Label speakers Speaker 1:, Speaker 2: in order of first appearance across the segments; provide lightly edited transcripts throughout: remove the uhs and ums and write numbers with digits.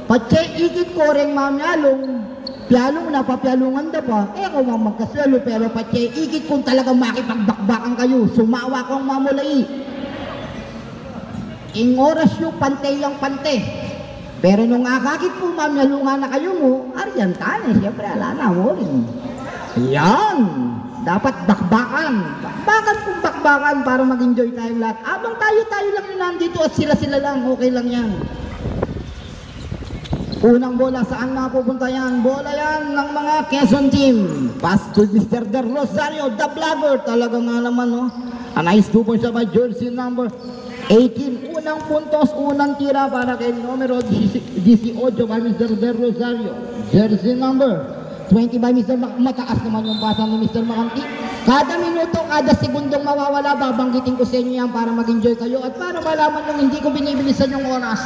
Speaker 1: Patse ikit ko rin mamyalong, piyalong na papyalungan na pa, ako magkasalo, pero patse ikit kung talagang makipagbakbakan kayo, sumawa kong mamulai. Ing oras yung pante yung pante. Pero nung akakit po mamyalungan na kayo mo, aryan tane, siyempre ala na mo rin. Yan! Dapat bakbakan. Bakbakan kung bakbakan para mag-enjoy tayong lahat. Abang tayo-tayo lang yung nandito at sila-sila lang, okay lang yan. Unang bola, saan na pupunta yan? Bola yan ng mga Quezon team. Pass to Mr. De Rosario, the blogger. Talaga nga naman, no? A nice 2 points by jersey number 18. Unang puntos, unang tira para kay numero 18 by Mr. De Rosario. Jersey number 20 by Mr. Mataas naman yung pasa ni Mr. Makanti. Kada minuto, kada segundong mawawala, babanggitin ko sa inyo yan para mag-enjoy kayo at para malaman yung hindi ko binibilisan yung oras.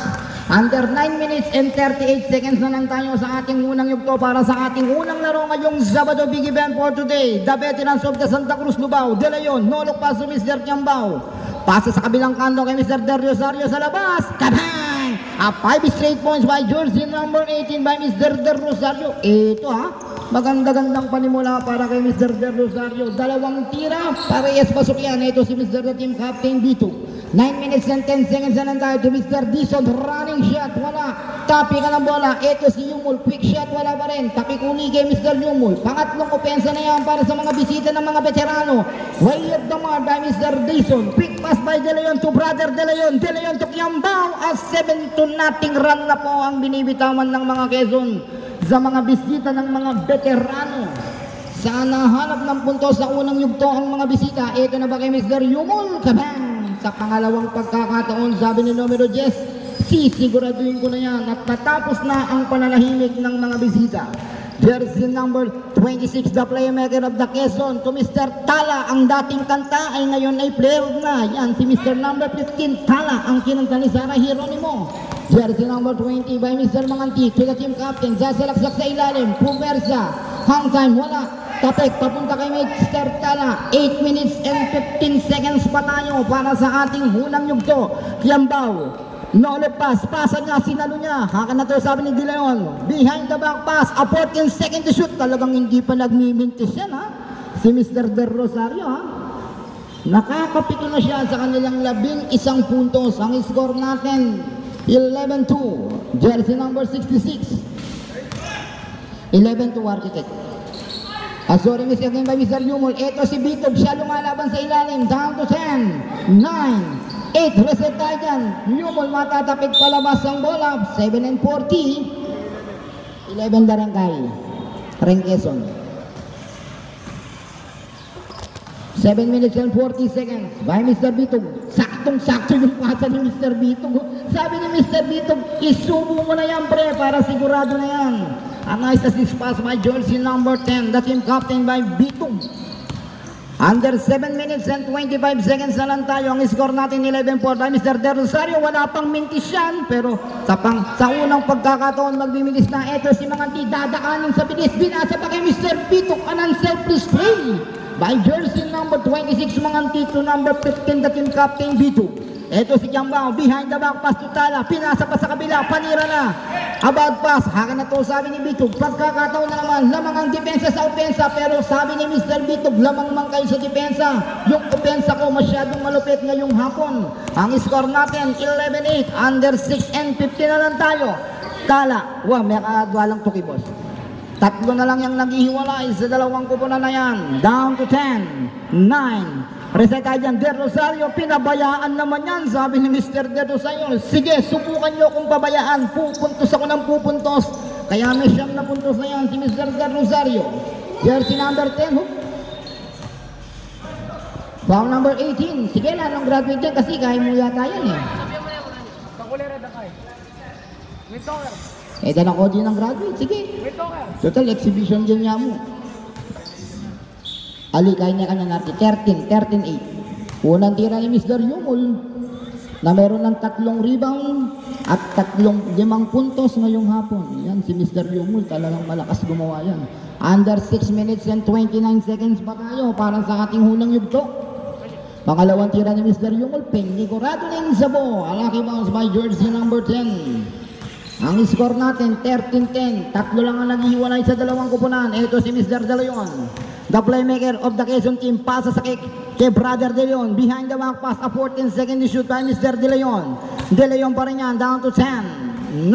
Speaker 1: Under 9 minutes and 38 seconds na lang tayo sa ating unang yugto para sa ating unang laro ngayong Sabado big event for today. The veterans of the Santa Cruz Lubao, De Leon, nolok pa sa Mr. Kiambao. Pasa sa kabilang kanto kay Mr. De Rosario sa labas. Kabang! 5 straight points by jersey number 18 by Mr. De Rosario. Ito maganda-gandang panimula para kay Mr. De Rosario. Dalawang tira, parehas pasok yan. Ito si Mr. The Team Captain Bito. 9 minutes and 10 seconds na lang tayo to Mr. Dison. Running shot, wala. Tapi ka ng bola. Ito si Yumul. Quick shot, wala pa rin. Tapi kuli kay Mr. Yumul. Pangatlong opensa na yan para sa mga bisita ng mga veterano. Way of the mark by Mr. Dison. Quick pass by De Leon to brother De Leon. De Leon to Kiambao. As 7-0 run na po ang binibitawan ng mga Quezon sa mga bisita ng mga veterano. Sana hanap ng punto sa unang yugto ang mga bisita. Ito na ba kay Mr. Yumul? Kabang! Sa pangalawang pagkakataon, sabi ni numero 10, siguraduhin ko na yan at natapos na ang pananahimik ng mga bisita. Jersey number 26, the playmaker of the Quezon, to Mr. Tala. Ang dating kanta ay ngayon ay player na. Yan si Mr. number 15, Tala, ang kinanta ni Sara Hieronimo. Jersey number 20 by Mr. Manganti, to the team captain, sasalaksak sa ilalim, pumersa, hang time, wala. Tapik, papunta kay Mr. Tala. 8 minutes and 15 seconds pa tayo para sa ating unang yugto. Kiambao, no look pass, pasa niya, sinalo niya. Haka na to, sabi ni De Leon. Behind the back pass, a 14 second to shoot. Talagang hindi pa nagmimintis yan, ha? Si Mr. De Rosario, ha? Nakakapito na siya sa kanilang 11 puntos. Ang score natin, 11-2. Jersey number 66. 11-2 Architect. Sorry, miss again by Mr. Yumul. Ito si Bitog, siya lumalaban sa ilalim. Down to 10, 9, 8. Reset tayo dyan. Yumul matatapit palabas ang bola. 7 and 40. 11 Darangkay. Quezon. 7 minutes and 40 seconds by Mr. Bitog. Saktong-sakto yung pasa ni Mr. Bitog. Sabi ni Mr. Bitog, isubo mo na yan, pre, para sigurado na yan. A nice assist pass by jersey number 10, the team captain by Bitog. Under 7 minutes and 25 seconds na lang tayo. Ang score natin 11-4 by Mr. De Rosario. Wala pang mintis yan, pero sa unang pagkakataon magbimilis na. Ito si Manganti, dadaanin sa bilis. Binasa pa kay Mr. Bitog. An unselfish play by jersey number 26, Manganti, to number 15, the team captain Bitog. Ito si Kiambao, behind the back pass to Tala, pinasa pa sa kabila, panira na. About pass, haka na to, sabi ni Bitog. Pagkakataon na naman, lamang ang depensa sa opensa, pero sabi ni Mr. Bitog, lamang man kayo sa depensa. Yung opensa ko masyadong malupit ngayong hapon. Ang score natin, 11-8, under 6 and 15 na lang tayo. Tala, may walang tuki, boss. Tatlo na lang yung naghihiwalay sa dalawang kupunan na yan. Down to 10, 9, reset tayo dyan. De Rosario, pinabayaan naman yan, sabi ni Mr. De Rosario. Sige, subukan nyo kung pabayaan. Pupuntos ako ng pupuntos. Kaya may siyam na puntos na yan si Mr. De Rosario. Jersey number 10. Foul number 18. Sige, lalong graduate dyan kasi kaya mo yata yan eh. Dala ko din ang graduate. Sige. Total exhibition din niya mo. Alikay niya kanya natin, 13-8. Unang tira ni Mr. Yumul na meron ng 3 rebound at 5 puntos ngayong hapon. Yan si Mr. Yumul, talagang malakas gumawa yan. Under 6 minutes and 29 seconds pa tayo para sa ating unang yugto. Pangalawang tira ni Mr. Yumul, penigurado ng Zabo. Alaki bounce by jersey number 10. Ang score natin, 13-10. Tatlo lang ang naghiwalay sa dalawang kupunan. Ito si Mr. De Leon. The playmaker of the Quezon team. Pasa sa kay Brother De Leon. Behind the back pass. A 14-second shoot by Mr. De Leon. De Leon pa rin yan. Down to 10, 9,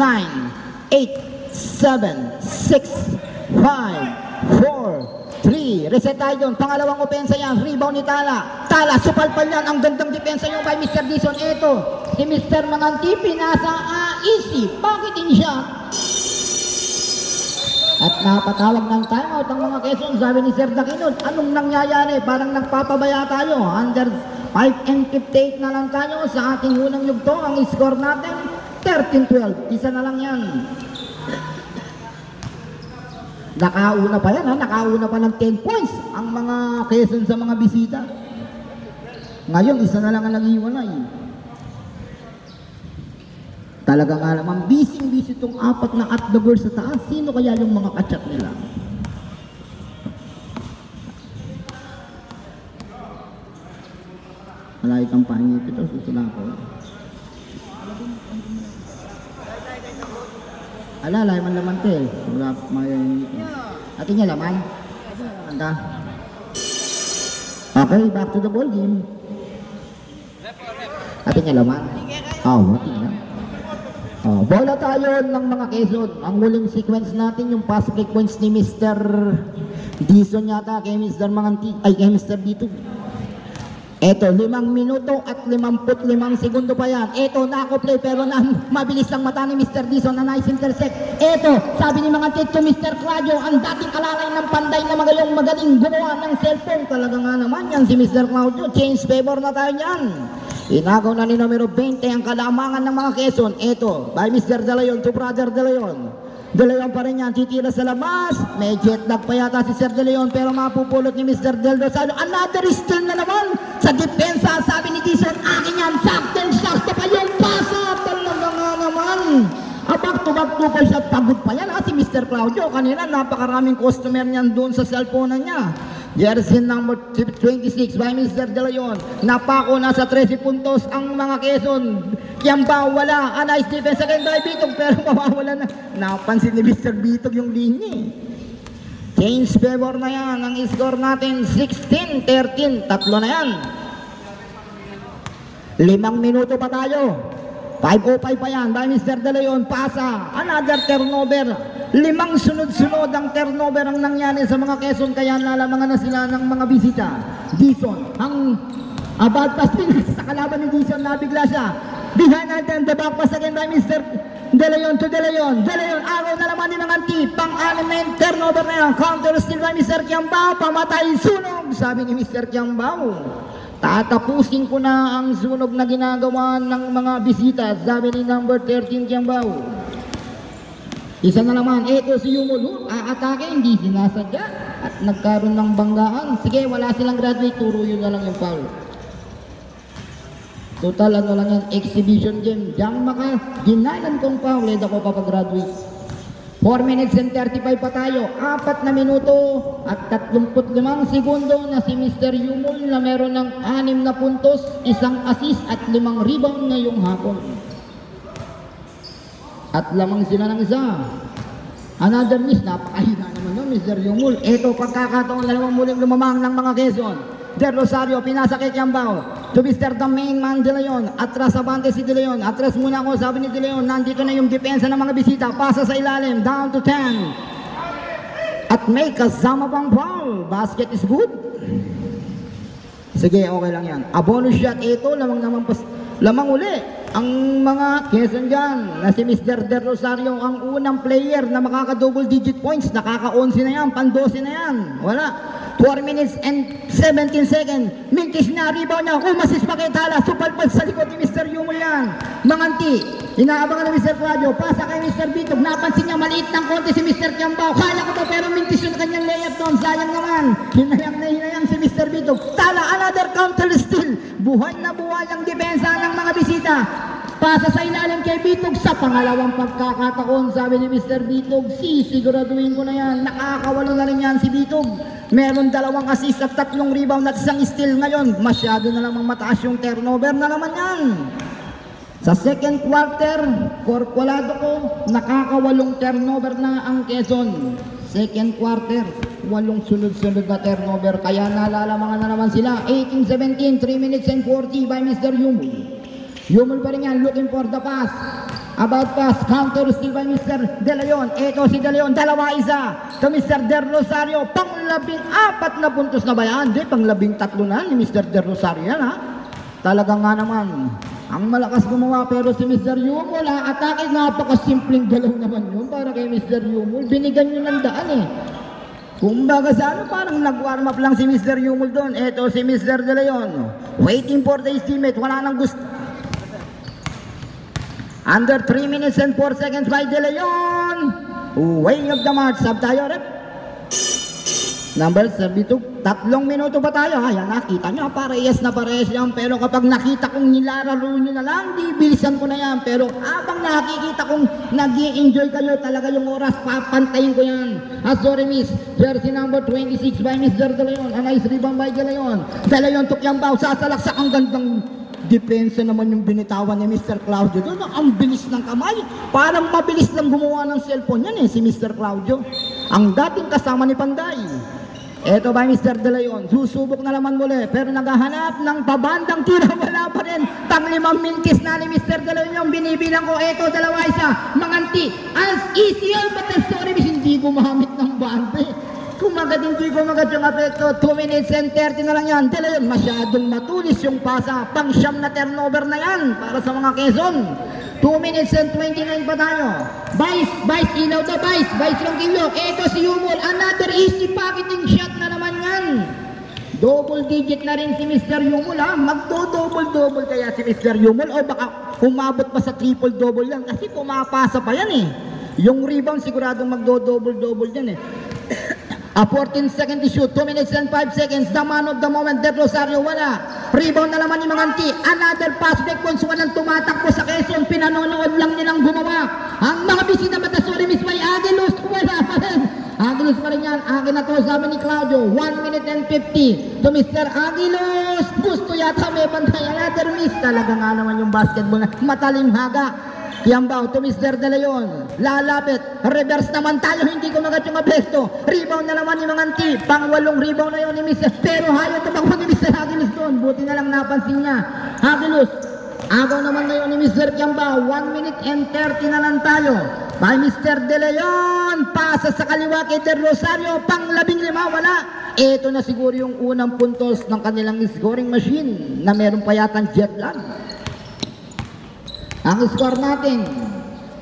Speaker 1: 8, 7, 6, 5, 4, 3. Reset tayo doon. Pangalawang opensa yan. Rebound ni Tala. Tala, supalpal yan. Ang gandang depensa yung by Mr. Dison. Ito, si Mr. Manganti, pinasa easy. Bakit hindi siya? At napatawag ng timeout ang mga Quezon. Sabi ni Sir Daquinod, anong nangyayari? Parang nagpapabaya tayo. Under 5 and 58 na lang tayo sa ating unang yugto. Ang score natin, 13-12. Isa na lang yan. Nakauna pa yan, ha? Nakauna pa ng 10 points ang mga Quezon sa mga bisita. Ngayon, isa na lang ang nag-iwalay. Talaga nga naman, busy itong apat na at the girls sa taas. Sino kaya yung mga kachat nila? Malay kang pangit ito, susuna ko. Alala, man laman te. Wala may atin niya laman. Anda. Okay, back to the ball game. Atin niya laman. Atin na. Bola tayo ng mga Quezon. Ang huling sequence natin yung pass break points ni Mr. Dison yata kay Mr. Manganti ay kay Mr. Dito. Eto, 5 minuto at 55 segundo pa yan. Eto, nako-play pero mabilis ang mata ni Mr. Dison na nice intercept. Eto, sabi ni mga tito Mr. Claudio, ang dating kalalay ng Panday na magaling gumawa ng cellphone. Talaga nga naman yan si Mr. Claudio. Change favor na tayo yan. Inagaw na ni numero 20 ang kalamangan ng mga Quezon. Eto, by Mr. De Leon to Brother De Leon. De Leon pa rin yan, titira sa labas. May jet lag pa yata si Sir De Leon pero mapupulot ni Mr. Del Rosario. Another steal na naman sa depensa. Sabi ni Dison, akin yan, sakto pa yung pasa. Talaga nga naman. Back to back 2 points at pagod pa yan si Mr. Claudio. Kanina napakaraming customer niyan doon sa cellphone niya. Jersey number 26 by Mr. De Leon. Napako na sa 13 puntos ang mga Quezon. Kiambao wala. A nice defense again by Bitog pero mawawala na. Napansin ni Mr. Bitog yung linya. Change favor na yan. Ang score natin 16-13. Tatlo na yan. 5 minuto pa tayo. 5:05 pa yan by Mr. De Leon. Pasa. Another turnover. 5 sunod-sunod ang turnover ang nangyari sa mga Quezon. Kaya nalamangan na sila ng mga bisita. Dison. Ang bad pass sa kalaban ni Dison. Nabigla siya. Behind natin. The back pass again by Mr. De Leon to De Leon. De Leon. Araw na naman ni Manganti. Pang-anim na yung turnover na yan. Counter steal by Mr. Kiambao. Pamatay sunog. Sabi ni Mr. Kiambao. Tatapusin ko na ang sunog na ginagawa ng mga bisita. Sabi ni number 13 Kiambao. Isa na naman, ito si Yumulu, aatake, hindi sinasadya at nagkaroon ng banggaan. Sige, wala silang graduate, turo yun na lang yung foul. Total, ano lang yan, exhibition game. Diyan dinalan kong foul, ako papagraduate. 4 minutes and 35 pa tayo, 4 na minuto at 35 segundo na si Mr. Yumul na meron ng 6 na puntos, 1 assist at 5 rebound ngayong hapon. At lamang sila ng isa. Another miss. Napakahina naman nun, Mr. Yumul. Ito, pagkakataon dalawang muling lumamang ng mga Quezon. Del Rosario, pinasa kay Kiambao. To Mr. the main man, De Leon. Atras abante si De Leon. Atras muna ako, sabi ni De Leon. Nandito na yung depensa ng mga bisita. Pasa sa ilalim. Down to 10. At may kasama pang foul. Basket is good. Sige, okay lang yan. A bonus shot. Ito, lamang uli. Ang mga Quezon dyan, na si Mr. De Rosario, ang unang player na makaka-double digit points, nakaka-11 na yan, pan-12 na yan. Wala. 4 minutes and 17 seconds. Mintis na, rebound niya. Umasis pa kay Tala. Supalpal sa likod ni Mr. Yumul yan. Manganti. Inaabangan ni Mr. Claudio. Pasa kay Mr. Bitog. Napansin niya, maliit ng konti si Mr. Kiambao. Kaya ko to, pero mintis yung kanyang layup doon. Sayang naman. Hinayang si Mr. Bitog. Tala, another counter steal. Buhay na buhay ang depensa ng mga bisita. Pasa sa ilalim kay Bitog sa pangalawang pagkakataon. Sabi ni Mr. Bitog, siguraduhin ko na yan. Nakakawalo na rin yan si Bitog. Meron 2 assist at 3 rebound at 1 steal ngayon. Masyado na lamang mataas yung turnover na naman yan. Sa second quarter, korkulado ko, nakakawalong turnover na ang Quezon. Second quarter, 8 sunod-sunod na turnover, kaya nalalamangan na naman sila. 18-17, 3 minutes and 40 by Mr. Yumul. Yumul pa rin yan, looking for the pass. About pass, counter still by Mr. De Leon. Ito si De Leon, 2-1 to Mr. De Rosario. Pang-14 na puntos na ba yan? Di, pang-13 na ni Mr. De Rosario yan, ha? Talagang nga naman, ang malakas gumawa, pero si Mr. Yumul, atake, napakasimpleng galaw naman yun para kay Mr. Yumul. Binigan nyo ng daan eh. Kumbaga sa ano, parang nag-warm up lang si Mr. Yumul doon. Ito si Mr. De Leon, waiting for the teammate, wala nang gusto. Under 3 minutes and 4 seconds by De Leon. Way of the march. Sab tayo, rep. Number 72. 3 minuto pa tayo. Ayan, nakita nyo, parehas na parehas yan. Pero kapag nakita kong nilararo nyo na lang, di bilisan ko na yan. Pero habang nakikita kong nag-i-enjoy kayo, talaga yung oras, papantayin ko yan. Sorry miss. Jersey number 26 by Mr. De Leon. A nice rebound by De Leon. De Leon took yung bow. Sasalaksak ang gandang depensa naman yung binitawan ni Mr. Claudio doon. Ang bilis ng kamay. Parang mabilis lang gumawa ng cellphone yan eh, si Mr. Claudio. Ang dating kasama ni Panday. Ito ba Mr. De Leon, susubok na naman muli, pero naghahanap ng pabandang tira, wala pa rin. Pang 5 minutes na ni Mr. De Leon, binibilang ko, ito 2-1, manganti. As easy all, but the story is hindi gumamit ng bande. Kumagat hindi kumagat yung apekto. 2 minutes and 30 na lang yan. De Leon, masyadong matulis yung pasa. Pang-siyam na turnover na yan para sa mga Quezon. 2 minutes and 29 pa tayo. Vice, ilaw na Vice yung kilok. Ito si Yumul, another easy pocketing shot na naman yan. Double digit na rin si Mr. Yumul, ha. Magdo-double kaya si Mr. Yumul, o baka umabot pa sa triple-double yan kasi pumapasa pa yan eh. Yung rebound siguradong magdo-double yan eh. 14 seconds to shoot, 2 minutes and 5 seconds. The man of the moment, De Rosario, wala. Rebound na naman ni Manganti. Another pass back once walang tumatakbo sa Quezon. Pinanonood lang nilang gumawa. Ang mga bisita Batasuri, Miss May Aguilos, wala pa rin. Aguilos pa rin yan. Akin na to, sabi ni Claudio. 1 minute and 50 to Mr. Aguilos. Gusto yata may bantay. Another miss. Talaga nga naman yung basketball na matalim haga. Kiambaw to Mr. De Leon, lalapit, reverse naman tayo, hindi ko magat yung abesto. Rebound na naman ni Manganti, pang-8 rebound na yun ni Mr. Pero hayat tumakbo ni Mr. Aguilos doon, buti na lang napansin niya. Aguilos, agaw naman na yun ni Mr. Kiambaw, 1 minute and 30 na lang tayo. By Mr. De Leon, pasa sa kaliwa kay De Rosario, pang-15, wala. Ito na siguro yung unang puntos ng kanilang scoring machine na meron pa yatang jet lag. Ang score natin,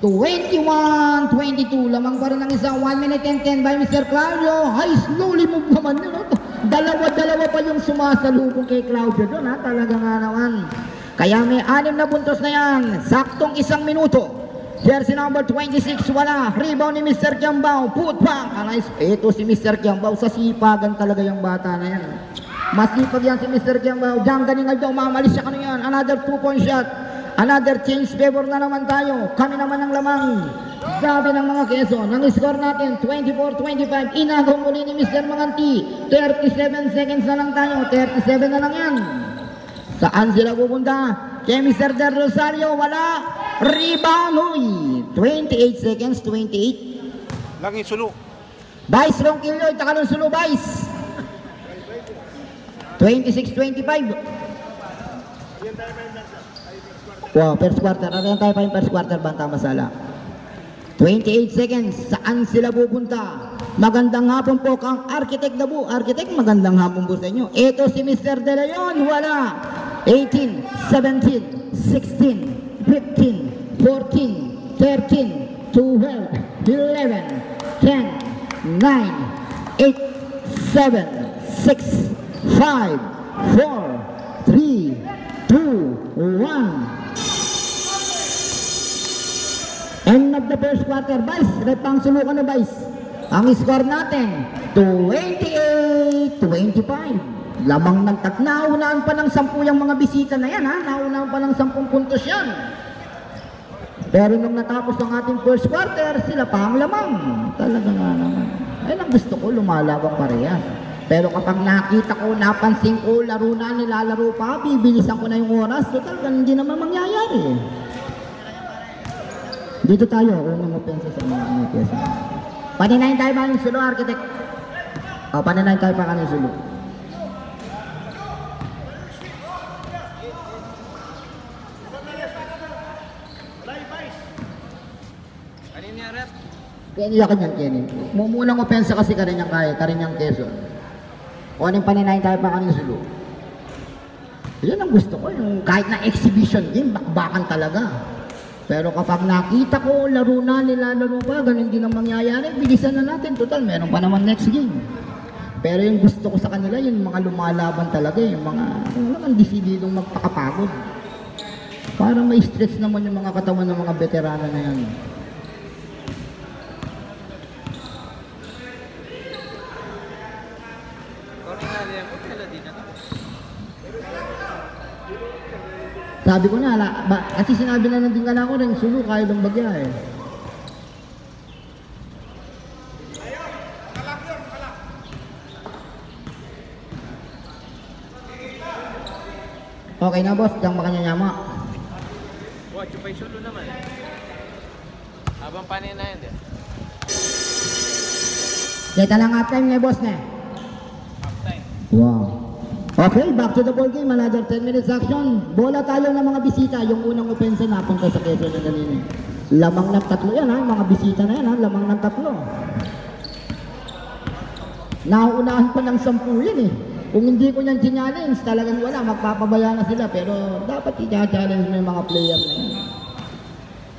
Speaker 1: 21-22. Lamang pa rin ang isang 1 minute and 10 by Mr. Claudio. Ay, slowly move naman yun. Dalawa pa yung sumasalubong kay Claudio doon. Talaga nga naman. Kaya may 6 na puntos na yan. Saktong 1 minuto. Jersey number 26, wala. Rebound ni Mr. Kiambao. Put back. Ito si Mr. Kiambao. Sa sipagan talaga yung bata na yan. Masipag yan si Mr. Kiambao. Diyan ganingal daw. Mamalis siya kano yan. Another 2-point shot. Another change favor na naman tayo. Kami naman ang lamang. Sabi ng mga Quezon. Ang score natin 24-25. Inagaw muli ni Mr. Manganti. 37 seconds na lang tayo. 37 na lang yan. Saan sila pupunta? Kay Mr. De Rosario, wala. Rebound, huy. 28 seconds, 28.
Speaker 2: Lagi sulo.
Speaker 1: Vice Ronquillo, takalong sulo, Vice. 26-25. Wow, first quarter. Arayan tayo pa yung first quarter, Banta Masala. 28 seconds. Saan sila pupunta? Magandang hapon po kang Architect Dabu. Architect, magandang hapon po sa inyo. Ito si Mr. De Leon, wala. 18, 17, 16, 15, 14, 13, 12, 11, 10, 9, 8, 7, 6, 5, 4, 3, 2, 1. End of the first quarter, Vice. Repang sulukan na, Vice. Ang score natin, 28-25. Lamang ng naunaan pa ng 10 yung mga bisita na yan, ha? Naunaan pa ng 10 puntos yan. Pero nung natapos ang ating first quarter, sila pa ang lamang. Talaga nga naman. Ayun ang gusto ko, lumalabang parehas. Pero kapag nakita ko, napansin ko, laro na, nilalaro pa, bibilisan ko na yung oras. So talagang hindi naman mangyayari. Dito tayo, unang opensa sa mga Quezon. Paninayin tayo ba yung sulo, architect? O, paninayin tayo pa kanyung sulo. Kenny yakin yan, Kenny. Mumunang opensa kasi karinyang Quezon. O, anong paninayin tayo pa kanyung sulo. Yan ang gusto ko, yung kahit na exhibition game, bakbakan talaga. Pero kapag nakita ko, laro na, nilalaro pa, ganun din ang mangyayari, bilisan na natin. Total, meron pa naman next game. Pero yung gusto ko sa kanila, yung mga lumalaban talaga, yung mga, ano naman, desididong magpakapagod. Para may stretch naman yung mga katawan ng mga veterano na yan. Sabi ko na, kasi sinabi na din ka ko rin, sulo, kaya lang bagya eh. Okay na boss, diyang makanyanyama.
Speaker 2: Watch, yung may sulo naman. Habang panin na yun din.
Speaker 1: Kaya lang half time na boss na.
Speaker 2: Half time.
Speaker 1: Wow. Okay, back to the ball game. Another 10 minutes action. Bola tayo ng mga bisita. Yung unang opensa napunta sa Quezon na ganun. Lamang ng tatlo yan ha. Mga bisita na yan ha. Lamang ng tatlo. Nauunahan pa ng 10 yan eh. Kung hindi ko yan challenge, talagang wala. Magpapabaya na sila. Pero dapat i-challenge mo yung mga player na yan.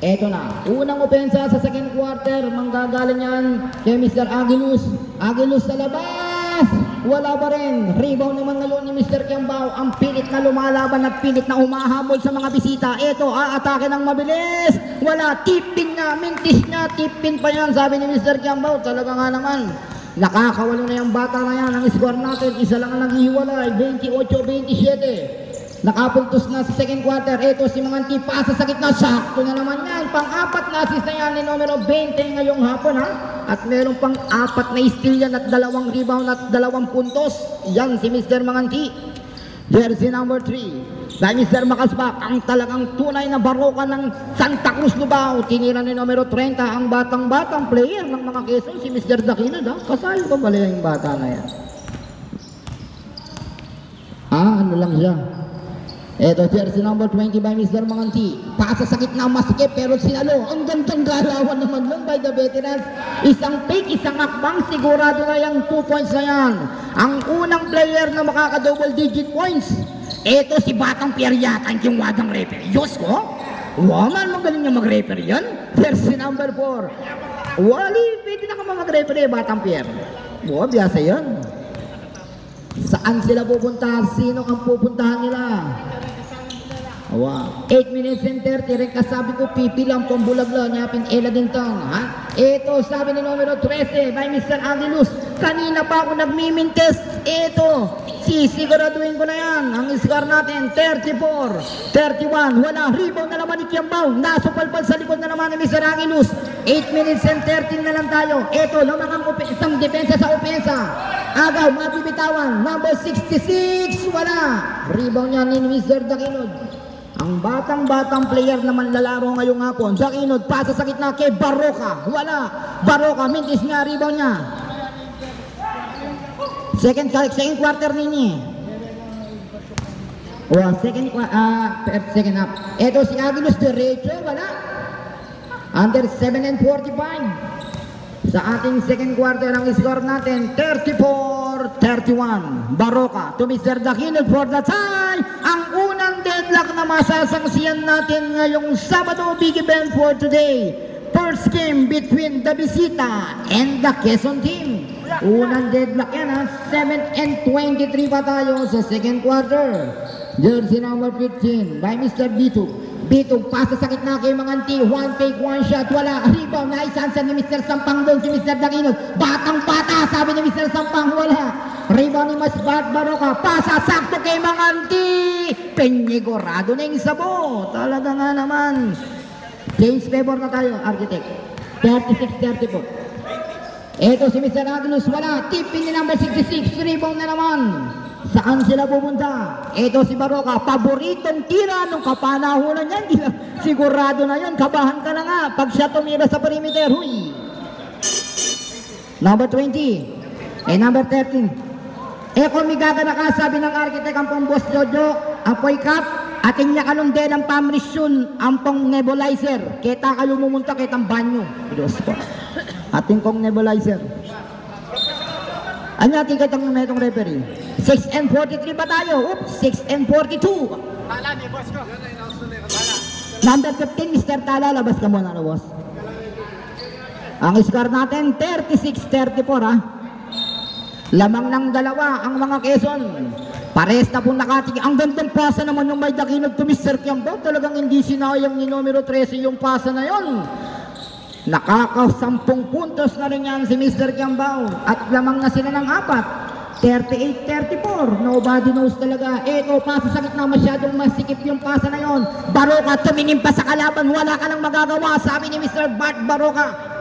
Speaker 1: Eto na. Unang opensa sa second quarter. Manggagaling yan kay Mr. Aguiluz. Aguiluz sa labas. Wala pa rin. Rebound naman ngayon ni Mr. Kiambao. Ang pilit na lumalaban at pilit na humahabol sa mga bisita. Ito, aatake ng mabilis. Wala, tipin na, mintis niya, tipin pa yan. Sabi ni Mr. Kiambao, talaga nga naman. Nakakawalo na yung bata na yan. Ang score natin, isa lang ang naghihiwalay. 28-27. Nakapuntos na sa second quarter. Ito si Manganti, pasa sa gitna. Sakto na naman yan. Pang-apat na assist na yan ni numero 20 ngayong hapon ha. At meron pang 4 na steal yan at 2 rebound at 2 puntos. Yan si Mr. Manganti. Jersey number 3 by Mr. Makasbak. Ang talagang tunay na baroka ng Santa Cruz Lubao. Tinira ni numero 30 ang batang-batang player ng mga Quezon, si Mr. Daquinod ha. Kasali ko pala yung bata na yan. Ano lang siya. Ito, jersey number 20 by Mr. Manganti. Pasa sa gitna, masikip, pero sinalo. Ang gandang galawan naman nun by the veterans. Isang pick, isang akbang, sigurado na yung 2 points na yan. Ang unang player na makaka-double digit points. Ito si Batang Pierre yata, yung wadang referee. Diyos ko, waman, magaling niya mag-referee yan. Jersey number 4. Wali, pwede na ka mag-referee, Batang Pierre. Wow, biyasa yan. Saan sila pupunta? Sino ang pupuntahan nila? Wow. 8 minutes and 30. Rin kasabi ko, pipi lang pong bulaglo. Nyapin Ela din tong. Ha? Ito, sabi ni numero 13 by Mr. Aguiluz. Kanina pa ako nagmimintes. Ito, sisiguraduhin ko na yan. Ang score natin, 34, 31. Wala. Rebound na naman ni Kiambao. Nasupalpal sa likod na naman ni Mr. Aguiluz. 8 minutes and 13 na lang tayo. Ito, lamang ang isang depensa sa opensa. Agaw, mabibitawan. Number 66. Wala. Rebound niya ni Mr. Daquinod. Ang batang-batang player naman lalaro ngayong hapon. Daquinod, pasa sa gitna kay Baroka. Wala. Baroka, mintis niya, rebound niya. Second quarter ninyo. Second half. Ito si Aguiluz, derecho, wala. Under 7 and 45. Sa ating second quarter, ang score natin, 34-31. Baroka to Mr. Daquinod for the tie. Ang unang deadlock na masasangsiyan natin ngayong Sabado, big event for today. First game between the Bisita and the Quezon team. Unang deadlock yan ha. 7 and 23 pa tayo sa second quarter. Jersey number 15 by Mr. Bitug. Bitug, pasa sa gitna kay Manganti. One take, one shot, wala. Rebound, naisansa ni Mr. Sampang doon si Mr. Daquinod. Batang-bata, sabi ni Mr. Sampang, wala. Rebound ni Masbat Baroka. Pasa, sakto kay Manganti. Penyigurado na yung sabo. Talaga nga naman. Change favor na tayo, architect. 36-30 po. Ito si Mr. Aguiluz, wala. Tipin ni number 66. Rebound na naman. Saan sila pupunta? Ito si Baroka, paboritong tira nung kapanahunan niyan. Di lang, sigurado na yun, kabahan ka na nga. Pag siya tumira sa perimeter, huy. Number 20. Number 13. Kung migaga na ka, sabi ng architect ang pong Boss Jojo, apoy kap, ating niya kalong din ang pamrisyon, ang pong nebulizer. Kita kayo mumunta, kitang banyo. Diyos ko. Ating kong nebulizer. Ano natin kitang metong referee? 6 and 43 ba tayo? Oops, 6 and 42. Number 15, Mr. Tala, labas ka muna, boss. Ang score natin, 36-34, ha? Lamang ng dalawa ang mga Quezon. Pares na pong nakatigil. Ang gandang pasa naman yung may dakinog to Mr. Kiambo. Talagang hindi sinayang ni numero 13 yung pasa na yon. Nakaka-10 puntos na rin yan si Mr. Kiambao. At lamang na sila ng 4. 38-34. Nobody knows talaga. Pasa sa gitna, masyadong masikip yung pasa na yon. Baroka, tumingin pa sa kalaban. Wala ka nang magagawa, sabi ni Mr. Bart Baroka.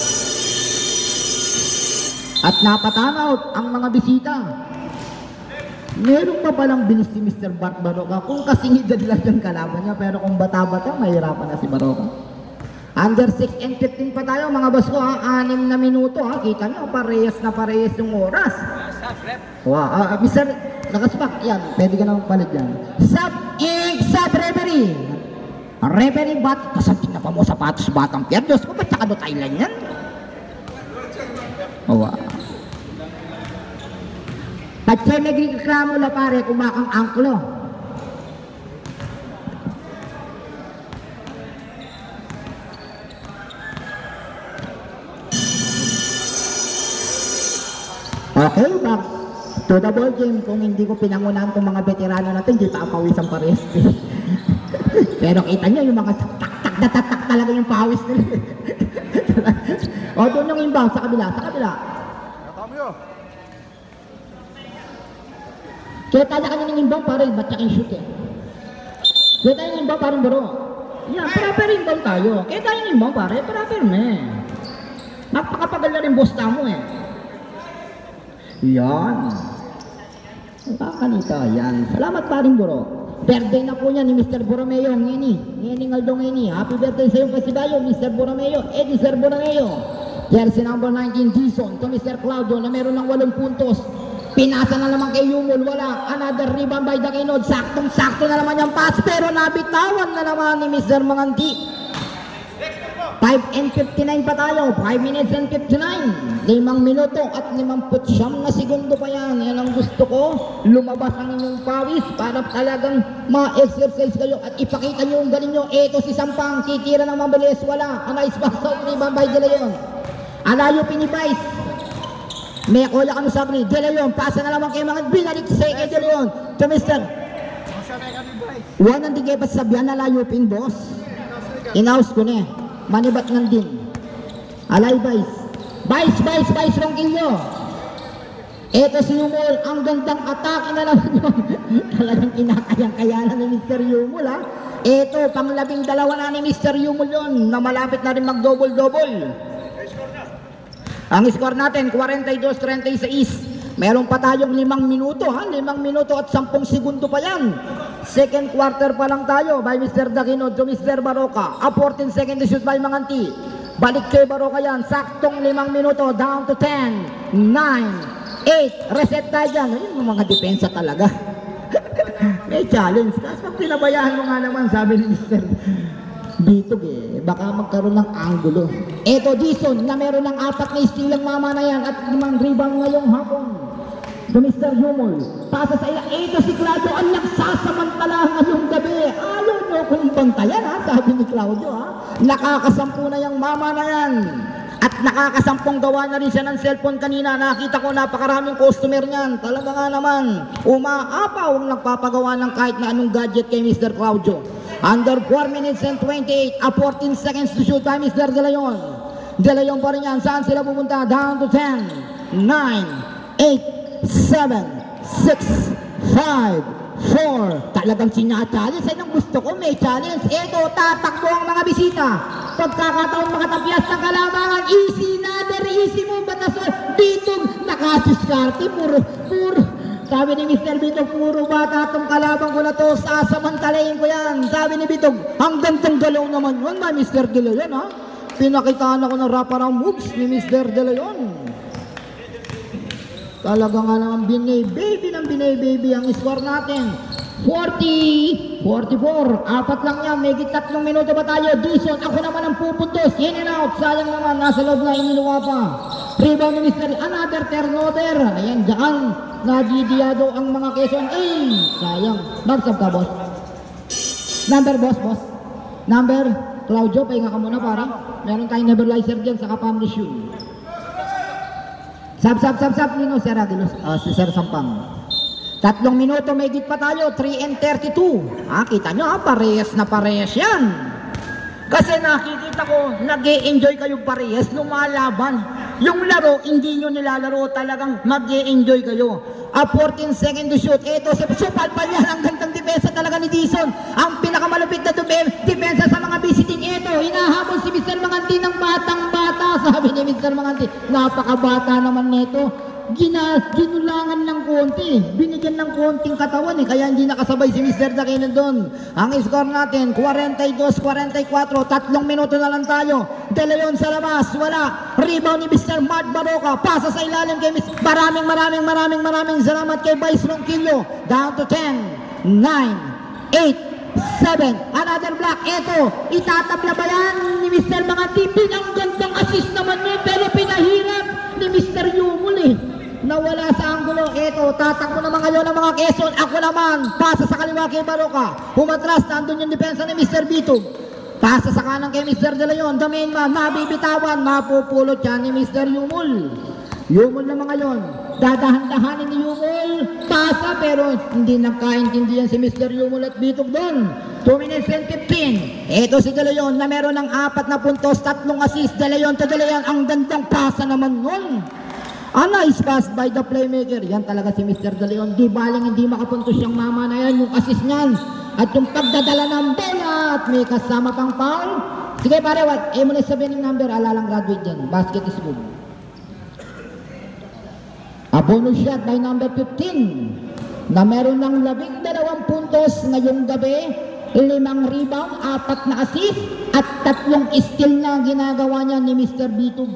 Speaker 1: At napatanaw ang mga bisita. Meron pa palang bilis si Mr. Bart Baroka. Kung kasing edad lang yung kalaban niya, pero kung bata-bata, mahirapan na si Baroka. Under 6 and 15 pa tayo mga boss ko, ha? 6 na minuto, ha? Kita nyo, parehas na parehas yung oras. Wow, Mr. Nakaspak, yan, pwede ka na magpalit yan. Sub referee. Referee bat, kasantin na pa mo sapatos batang Pierre. Diyos ko, ba't saka do Thailand yan? Wow. Patsay nagreklamo la pare, kumakang angklo. Okay, back to the ball game. Kung hindi ko pinangunahan itong mga veterano natin, hindi pa pawisan pares. Pero kita nyo, yung mga tak-tak talaga yung pawis nila. O, doon yung inbound, sa kabila, sa kabila. Kita niya kanya ng inbound, pare, ba't siya shoot eh. Kita yung inbound, parang baro. Yan, proper inbound tayo. Kita yung inbound, pare, proper na eh. Napakapagal na rin boss tamo eh. Yan. Kakanita, yan. Salamat pa rin, bro. Birthday na po niya ni Mr. Borromeo. Ngini Aldo Ngini. Happy birthday sa iyong kasibayo, Mr. Borromeo. Eddie Sir Borromeo. Jersey number 19, Dison. To Mr. Claudio na meron ng 8 puntos. Pinasa na naman kay Yumul. Wala. Another rebound by Dakinod. Saktong-sakto na naman yung pass. Pero nabitawan na naman ni Mr. Manganti. 5 and 59 pa tayo, 5 minutes and 59, 5 minuto at 59 na segundo pa yan. Yan ang gusto ko, lumabas ang inyong pawis para talagang ma-exercise kayo at ipakita nyo yung galing nyo. Eto si Sampang, titira ng mabilis, wala. A nice back out, rebound by De Leon. Alayo pinibais. May kuya kami sabi ni De Leon, pasa na naman kayo mga binalik sa kay De Leon. To Mr. One ang digay pa sabihan na layo pin, boss. In-house ko na eh. Manibat ng din. Alay Vice Rongillo. Ito si Yumul, ang gandang atake na naman yun. Talagang kinakayang-kayanan ni Mr. Yumul, ha. Ito, pang-12 na ni Mr. Yumul yun, na malapit na rin mag-double-double. Ang score natin, 42-36. Meron pa tayong 5 minuto, ha. 5 minuto at 10 segundo pa yan. Second quarter pa lang tayo by Mr. Dakinod to Mr. Baroka. A 14 second to shoot by Manganti. Balik kay Baroka yan. Saktong 5 minuto. Down to 10, 9, 8. Reset tayo dyan. Ayun yung mga depensa talaga. May challenge. Kasi pag pinabayaan mo nga naman, sabi ni Mr. Bitog eh. Baka magkaroon ng angulo. Eto Dison na meron ng 4 na steal ang mama na yan at 5 rebound ngayong hapon. To Mr. Yumol, pasa sa ilang. Ito si Claudio ang nagsasamantala ngayong gabi. Ayaw nyo kung bantayan, ha, sabi ni Claudio, ha. Nakakasampu na yung mama na yan. At nakakasampung gawa na rin siya ng cellphone kanina. Nakita ko napakaraming customer niyan. Talaga nga naman, umaapaw ang nagpapagawa ng kahit na anong gadget kay Mr. Claudio. Under 4 minutes and 28, a 14 seconds to shoot by Mr. De Leon. De Leon pa rin yan. Saan sila pupunta? Down to 10, 9, 8, 7, 6, 5, 4. Talagang sinachallenge. Yan ang gusto ko, may challenge. Ito, tatakbo ang mga bisita. Pagkakataon makatapias ng kalamangan. Easy, nader, easy mo, batasol. Bitog, nakasiskarte. Sabi ni Mr. Bitog, puro bata itong kalabang ko na to, sasamantalayin ko yan. Sabi ni Bitog, ang gandang galaw naman yun, may Mr. De Leon, ha? Pinakitaan ako ng wraparound moves ni Mr. De Leon. Talaga nga naman binay-baby ng binay-baby ang score natin. 40, 44, apat lang yan, may 3 minuto ba tayo? Dison, ako naman ang pupuntos, in and out, sayang naman, nasa loob na, iniluwa pa. Rebound ni Mr. Another turnover, ayan, dyan, nadidiyado ang mga Quezon, sayang, bagsab ka, boss. Number, boss. Number, Claudio, pahinga ka muna para, meron tayong nebulizer dyan, saka family shoe. Sab, Nino, Sir Aguilos, si Sir Sampang. 3 minuto, may git pa tayo, 3:32. Kita nyo parehas na parehas yan. Kasi nakikita ko, nag-e-enjoy kayo parehas, lumalaban. Yung laro, hindi nyo nilalaro, talagang mag-e-enjoy kayo. 14 seconds to shoot. Ito, supalpal yan, ang gandang depensa talaga ni Dison. Ang pinakamalupit na depensa sa mga visiting. Ito, hinahabol si Mr. Manganti ng batang-bata. Sabi ni Mr. Manganti, napakabata naman nito. Ginulangan ng konti, binigyan ng konting katawan kaya hindi nakasabay si Mr. Dakinan doon. Ang score natin 42-44, 3 minuto na lang tayo. De Leon sa labas, wala. Rebound ni Mr. Mart Baroka, pasa sa ilalim kay Miss. Maraming salamat kay Vice Ronquillo. Down to 10, 9, 8, 7, another block. Ito, itatabla ba yan ni Mr. Manganti? Ang gandang assist naman niya, pero pinahirap ni Mr. Yumul nawala sa anggulo. Ito, tatakbo naman ngayon ng mga Quezon. Ako naman, pasa sa kaliwa kay Baroka. Humatras, nandun yung depensa ni Mr. Bitog. Pasa sa kanan kay Mr. De Leon. The main man, nabibitawan, mapupulot yan ni Mr. Yumul. Yumul naman ngayon. Dadahan-dahanin ni Yumul. Pasa, pero hindi nagkaintindihan si Mr. Yumul at Bitog doon. 2 minutes and 15. Ito si De Leon na meron ng 4 na puntos, 3 assist. De Leon to De Leon. Ang gandang pasa naman nun. A nice pass by the playmaker. Yan talaga si Mr. De Leon. Di baling hindi makapuntos yung mama na yan, yung assist niyan. At yung pagdadala ng bola at may kasama pang foul. Sige pare, what? Mo na sabihin ng number, alalang graduate dyan. Basket is good. A bonus shot by number 15 na meron ng 12 puntos ngayong gabi. 5 rebound, 4 na assist at 3 steal na ginagawa niya ni Mr. Bitog.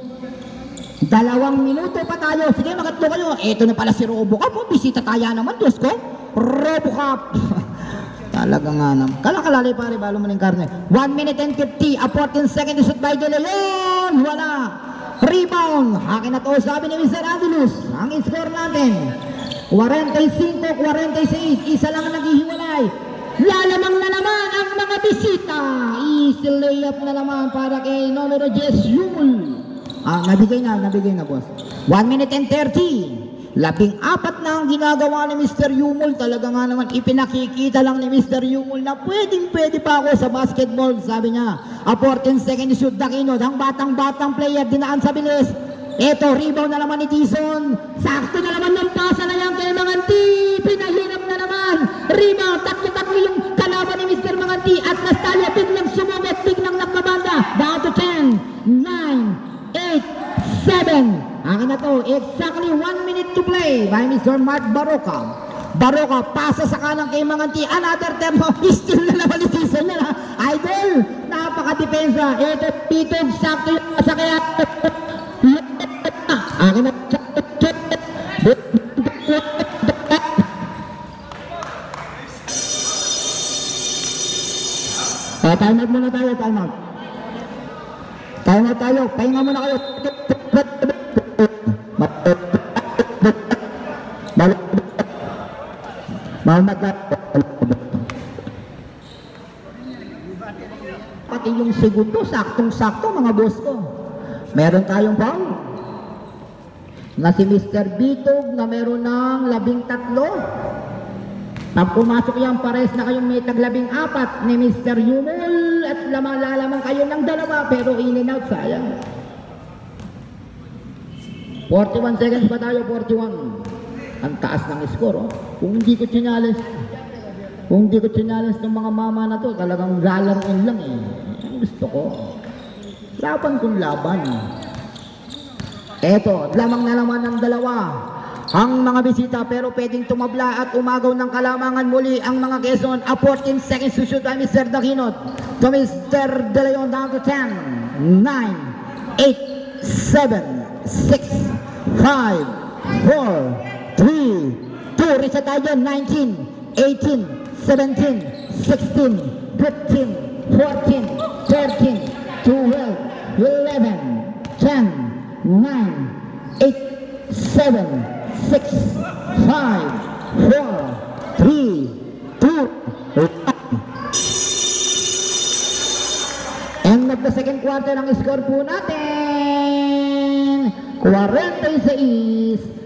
Speaker 1: 2 minuto pa tayo. Sige, makatlo kayo. Ito na pala si Robocop. Bisita tayo naman, Diyos ko. Robocop. Talaga nga naman. Kalakalalay pare, balo mo ng karne. 1 minute and 50. A 14 second shoot by De Leon. Wala. Rebound. Akin na to, sabi ni Mr. Aguilos. Ang score natin 45-46. Isa lang naghihiwalay. Lalamang na naman ang mga bisita. Easy layup na naman para kay numero 10 Yumul. Nabigay na boss. 1 minute and 30. 14 na ang ginagawa ni Mr. Yumul. Talaga nga naman ipinakikita lang ni Mr. Yumul na pwede pa ako sa basketball. Sabi niya, a 14 second shoot Daquino. Ang batang player dinaan sa bilis. Eto, rebound na naman ni Dison. Sakto na naman ng pasa na yan kay Manganti. Pinahirap na naman. Rebound, tatlo yung kalaban ni Mr. Manganti. At Nastalya biglang sumugat, biglang nakabanda. Down to 10, 9, 8, 7. Akin na to, exactly 1 minute to play by Mr. Mark Baroka. Baroka, pasa sa kanang kay Manganti. Another tempo, still na naman ni Dison na. Idol, napaka-depensa. Ito, Pitog, sakto yung sa kaya. Akin na time out muna tayo, time out. Time out tayo, pahinga muna kayo. Pati yung segundo, saktong-sakto mga boss ko. Meron tayong foul na si Mr. Bitog na meron ng 13. Pag pumasok yan, pares na kayong may tag-14 ni Mr. Yumul at lalaman kayo ng 2 pero in and out, sayang. 41 seconds pa tayo, 41. Ang taas ng score, oh. Kung hindi ko challenge ng mga mama na to, talagang lalaroin lang eh. Ang gusto ko, laban kung laban. Eto, lamang na naman ng 2. ang mga bisita, pero pwedeng tumabla at umagaw ng kalamangan muli ang mga Quezon. A 14 seconds to shoot by Mr. Daquinot to Mr. De Leon, down to 10, 9, 8, 7, 6, 5, 4, 3, 2, reset tayo, 19, 18, 17, 16, 15, 14, 13, 12, 11, 10, 9, 8, 7, 6, 5, 4, 3, 2, 1. End of the second quarter, ang score po natin 46.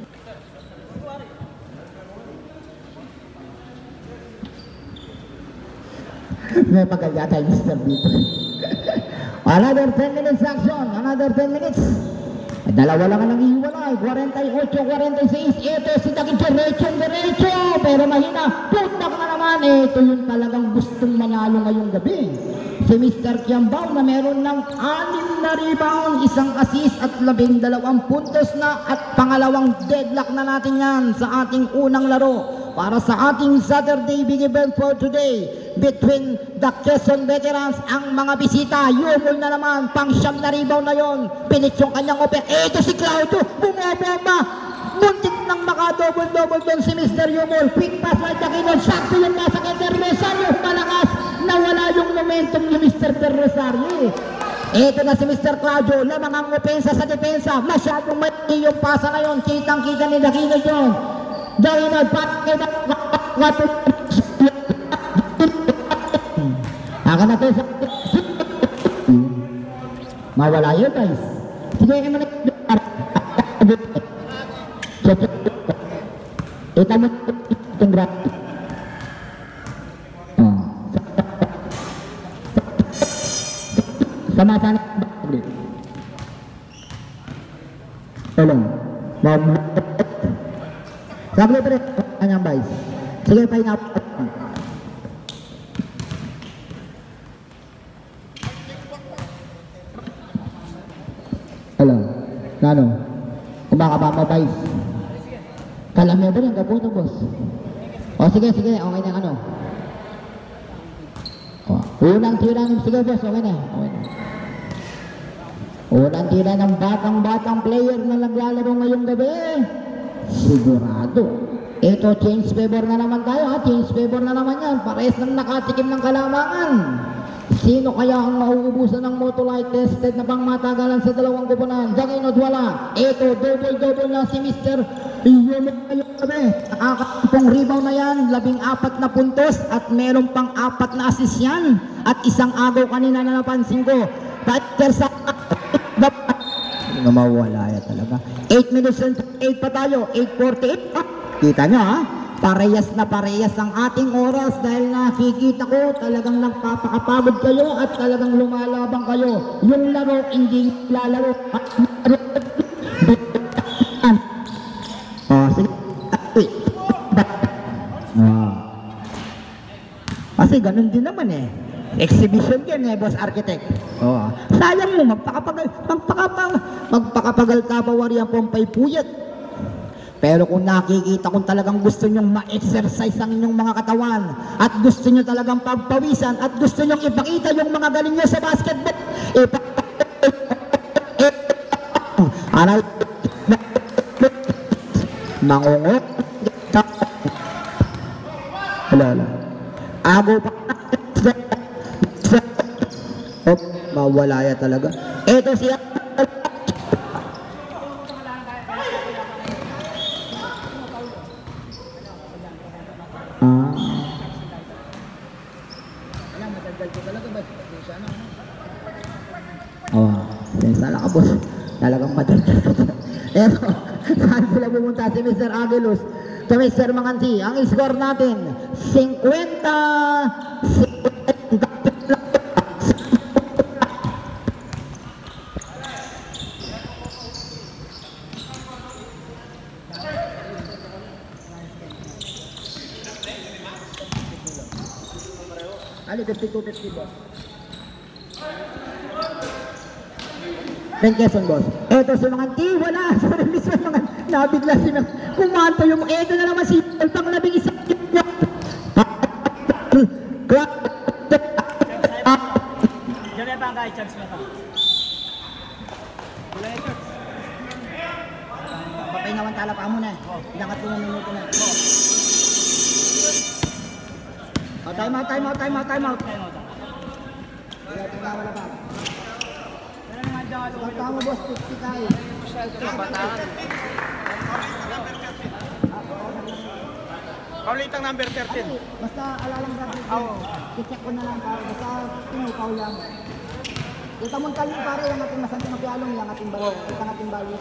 Speaker 1: May pagalya tayo, Mr. Dito. Another 10 minutes action. Another 10 minutes. Dalawa lang ang iiwalay. 48-46. Ito si Daquinot. Diretso. Pero mahina. Putak na naman. Ito yung talagang gustong manalo ngayong gabi. Si Mr. Kiambao na meron ng 6 na rebound, 1 assist at 12 puntos na. At pangalawang deadlock na natin yan sa ating unang laro para sa ating Saturday big event for today between the Quezon Veterans. Ang mga bisita, Yumol na naman, pang 9 na rebound na yon. Pinit yung kanyang open. Ito si Claudio, bumabomba. Muntik nang maka-double-double doon si Mr. Yumol. Quick pass by Daquinot. Sakto yung nasa kay Rosario. Malakas. Nawala yung momentum ni Mr. Rosario. Ito na si Mr. Claudio. Lamang ang opensa sa depensa. Masyadong may yung pasa na yon. Kitang-kita ni Daquinot yun. Daquinot, patay na akan na ito sa mawala yun, guys. Sige, naman na ito mo itong graphic. Sama-sama tolong sabi pa rin kanyang guys. Sige, pahinga. Hello, Nano, kumakabama guys. Kalam mo ba yung kaputo, boss? O sige, okay na ano. O, unang tira ng, sige boss, okay na. Unang tira ng batang player na naglalaro ngayong gabi. Sigurado. Ito, change favor na naman tayo, ha? Change favor na naman yan. Parehas nang nakatikim ng kalamangan. Sino kaya ang mauubusan ng Motolite tested na pang matagalan sa dalawang kupunan? Daquinot wala. Ito, double na si Mr. Yumol ngayong gabi. Nakakapong rebound na yan, 14 na puntos at meron pang 4 na assist yan. At isang agaw kanina na napansin ko. Pater sa mawala yan talaga. 8 minutes and 8 pa tayo. 8:48. Kita nyo, ha? Parehas na parehas ang ating oras dahil nakikita ko talagang nagpapakapagod kayo at talagang lumalabang kayo. Yung laro hindi lalaro. Sige. Kasi ganun din naman eh. Exhibition yan eh, boss architect. Sayang mo, magpakapagal tabawari ang pompay puyat. Pero kung nakikita kung talagang gusto nyong ma-exercise ang inyong mga katawan at gusto nyo talagang pagpawisan at gusto nyong ipakita yung mga galing nyo sa basketball, mangungot. Hala. Agaw pa. Mawala ya talaga. Ito siya. Sala ka, boss. Talagang madaldal ka. Eto, saan sila pumunta? Si Mr. Aguiluz to Mr. Manganti. Ang score natin 50. Ali, 52-50 boss. Ben Quezon, boss. Eto si mga wala. Sorry, miss mo mga nabigla si mga kumanto yung eto na naman si pang labing isang
Speaker 3: Diyan ba ang kahit chance mo ka? Wala yung chance.
Speaker 1: Patay naman tala pa mo na eh. Ilangat ko na minuto na. Time out. Wala pa. Pagka mo, boss, 50 kayo.
Speaker 2: Kabataan.
Speaker 3: Paulitang number 13.
Speaker 1: Basta alalang brother. I-check ko na lang pare. Basta tinupaw lang. Kita mo tayo pare yung ating masanti mapialong yung ating balik. Kita ating balik.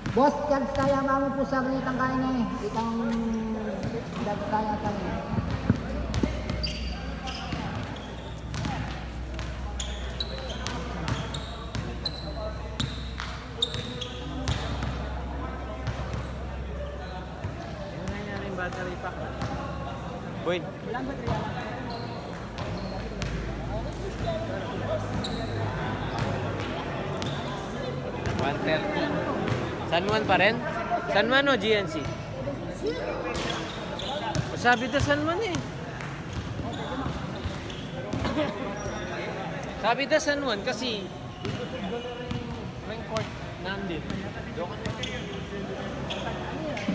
Speaker 1: Boss, charge tayo mamo po sa ganitang kain eh. Itang charge tayo tayo.
Speaker 2: Ano nangyari yung battery pack? Boy.
Speaker 3: Walang baterya.
Speaker 2: San Juan pa rin? San Juan o GNC? Sabi na San Juan eh. Sabi na San Juan kasi rank court nandit.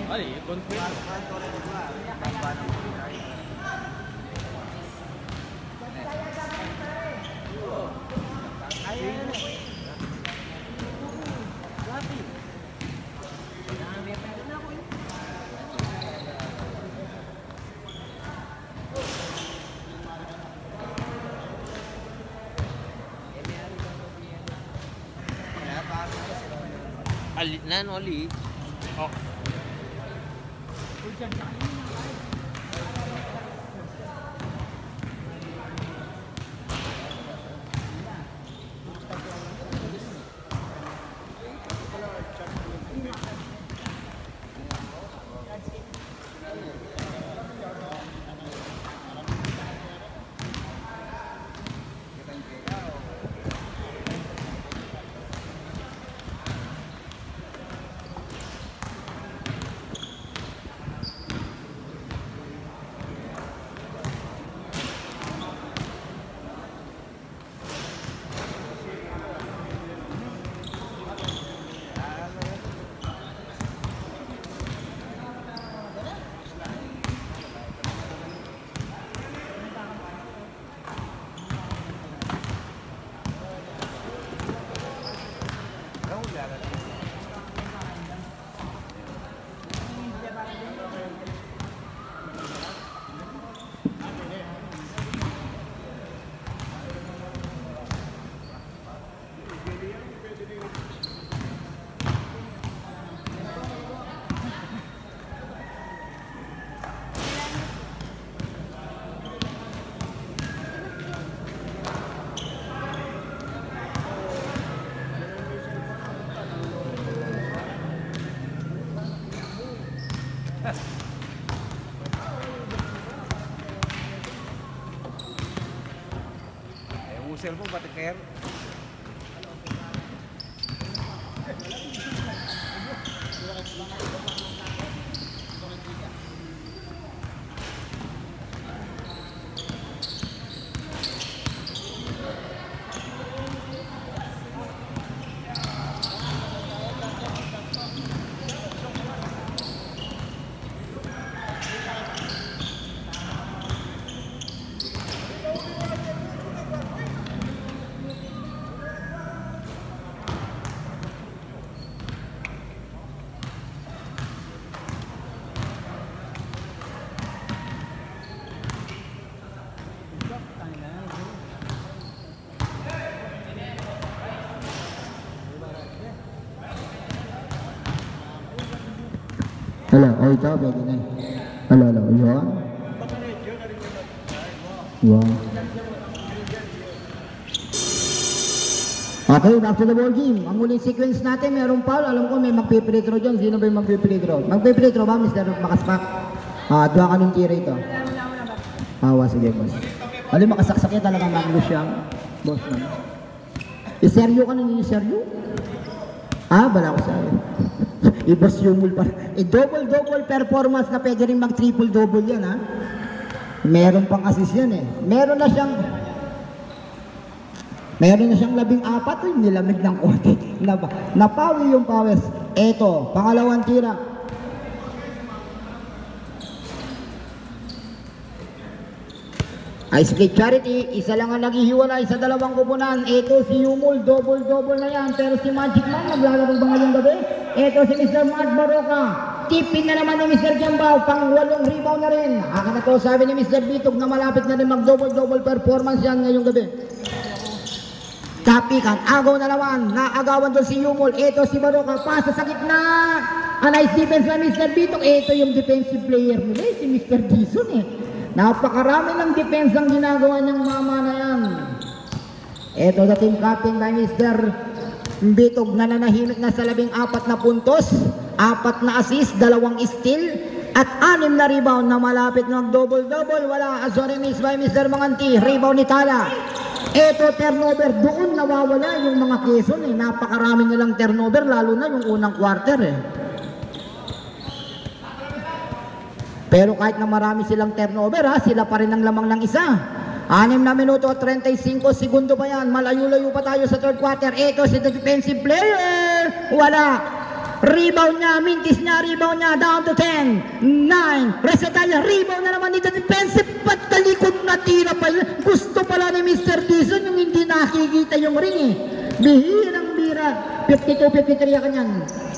Speaker 2: Ay, confirm. Nan oli. Oh.
Speaker 3: Cellphone pati care.
Speaker 1: Hello, oh ito, pwede na. Hello, yun. Wow. Okay, back to the ball game. Ang muling sequence natin, mayroong foul. Alam ko may magpe-free throw dyan. Sino ba yung magpe-free throw? Magpe-free throw ba, Mr. Makaspak? Dua ka ng tira ito. Sige, boss. Alam, makasaksak talaga maglo siya. Boss man. Iseryo ka na niyo, iseryo? Bala ko sa'yo. I-boss yung mul pa. Double performance na pwede rin mag-triple double yan, ha? Meron pang assist yan, eh. Meron na siyang 14, nilamig ng konti. Napawi yung pawis. Eto, pangalawang tira. Ice Plate Charity, isa lang ang naghihiwalay sa dalawang kupunan. Ito si Yumul, double na yan. Pero si Magic Man, naglalaro ba ngayong gabi? Ito si Mr. Mark Baroka. Tipin na naman ni Mr. Jambao, pang 8 rebound na rin. Akin na to, sabi ni Mr. Bitog na malapit na rin mag-double performance yan ngayong gabi. Kapikan, agaw na naman, naagawan doon si Yumul. Ito si Baroka, pasa sa gitna. A nice defense na Mr. Bitog. Ito yung defensive player nila, si Mr. Dison eh. Napakarami ng defense ang ginagawa niyang mama na yan. Ito the team captain by Mr. Bitog na nanahimik na sa 14 na puntos, 4 na assist, 2 steal, at 6 na rebound na malapit ng double-double. Wala, sorry miss by Mr. Manganti, rebound ni Tala. Ito turnover, doon nawawala yung mga Quezon eh. Napakarami nilang turnover, lalo na yung unang quarter eh. Pero kahit na marami silang turnover sila pa rin ang lamang ng isa. 6 na minuto at 35 segundo pa yan. Malayo-layo pa tayo sa third quarter. Ito si the defensive player. Wala. Rebound niya, mintis niya, rebound niya. Down to 10, 9. Resetalia, rebound na naman ni the defensive. Patalikod na tira pa yun. Gusto pala ni Mr. Dison yung hindi nakikita yung ring eh. Bihirang bira. 52-53 ka niyan.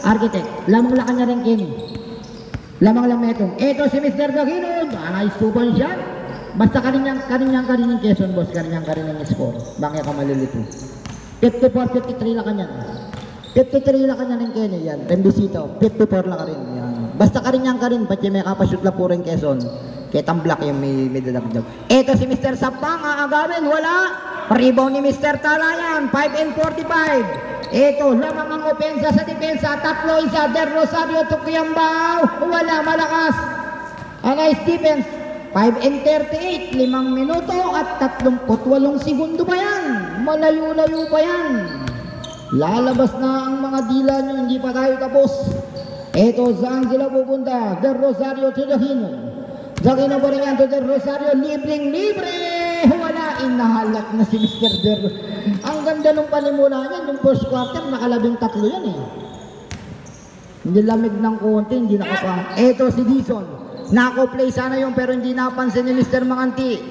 Speaker 1: Architect, lamang lang kanya rin Kenny. Lamang lang metong. Ito si Mr. Gaginod. Nice 2 point shot. Basta karinyang Quezon, boss. Karinyang score. Bakit ka malilito? 54-53 lang kanyan. 53 lang kanyan ng Kenny. Yan. Rembisito. 54 lang ka rin. Yan. Basta karinyang pati may kapashoot lang po rin Quezon. Ketang black yung may dadagdag. Ito si Mr. Sapang. Aagawin. Wala. Rebound ni Mr. Talayan. 5 and 45. Ito, lamang ang opensa sa depensa. 3-1, Del Rosario to Cuyambao. Wala, malakas. A nice defense. 5 and 38, 5 minuto at 38 segundo pa yan. Malayo-layo pa yan. Lalabas na ang mga dila nyo, hindi pa tayo tapos. Ito, saan sila pupunta? Del Rosario to Dahino. Dahino pa rin yan to Del Rosario. Libreng-libre. Wala, inahalat na si Mr. Der. Ang ganda nung panimula niya, yung first quarter, nakalabing 3 yan eh. Hindi lamig ng konti, hindi nakapang. Eto si Dison. Nako-play sana yung pero hindi napansin ni Mr. Manganti.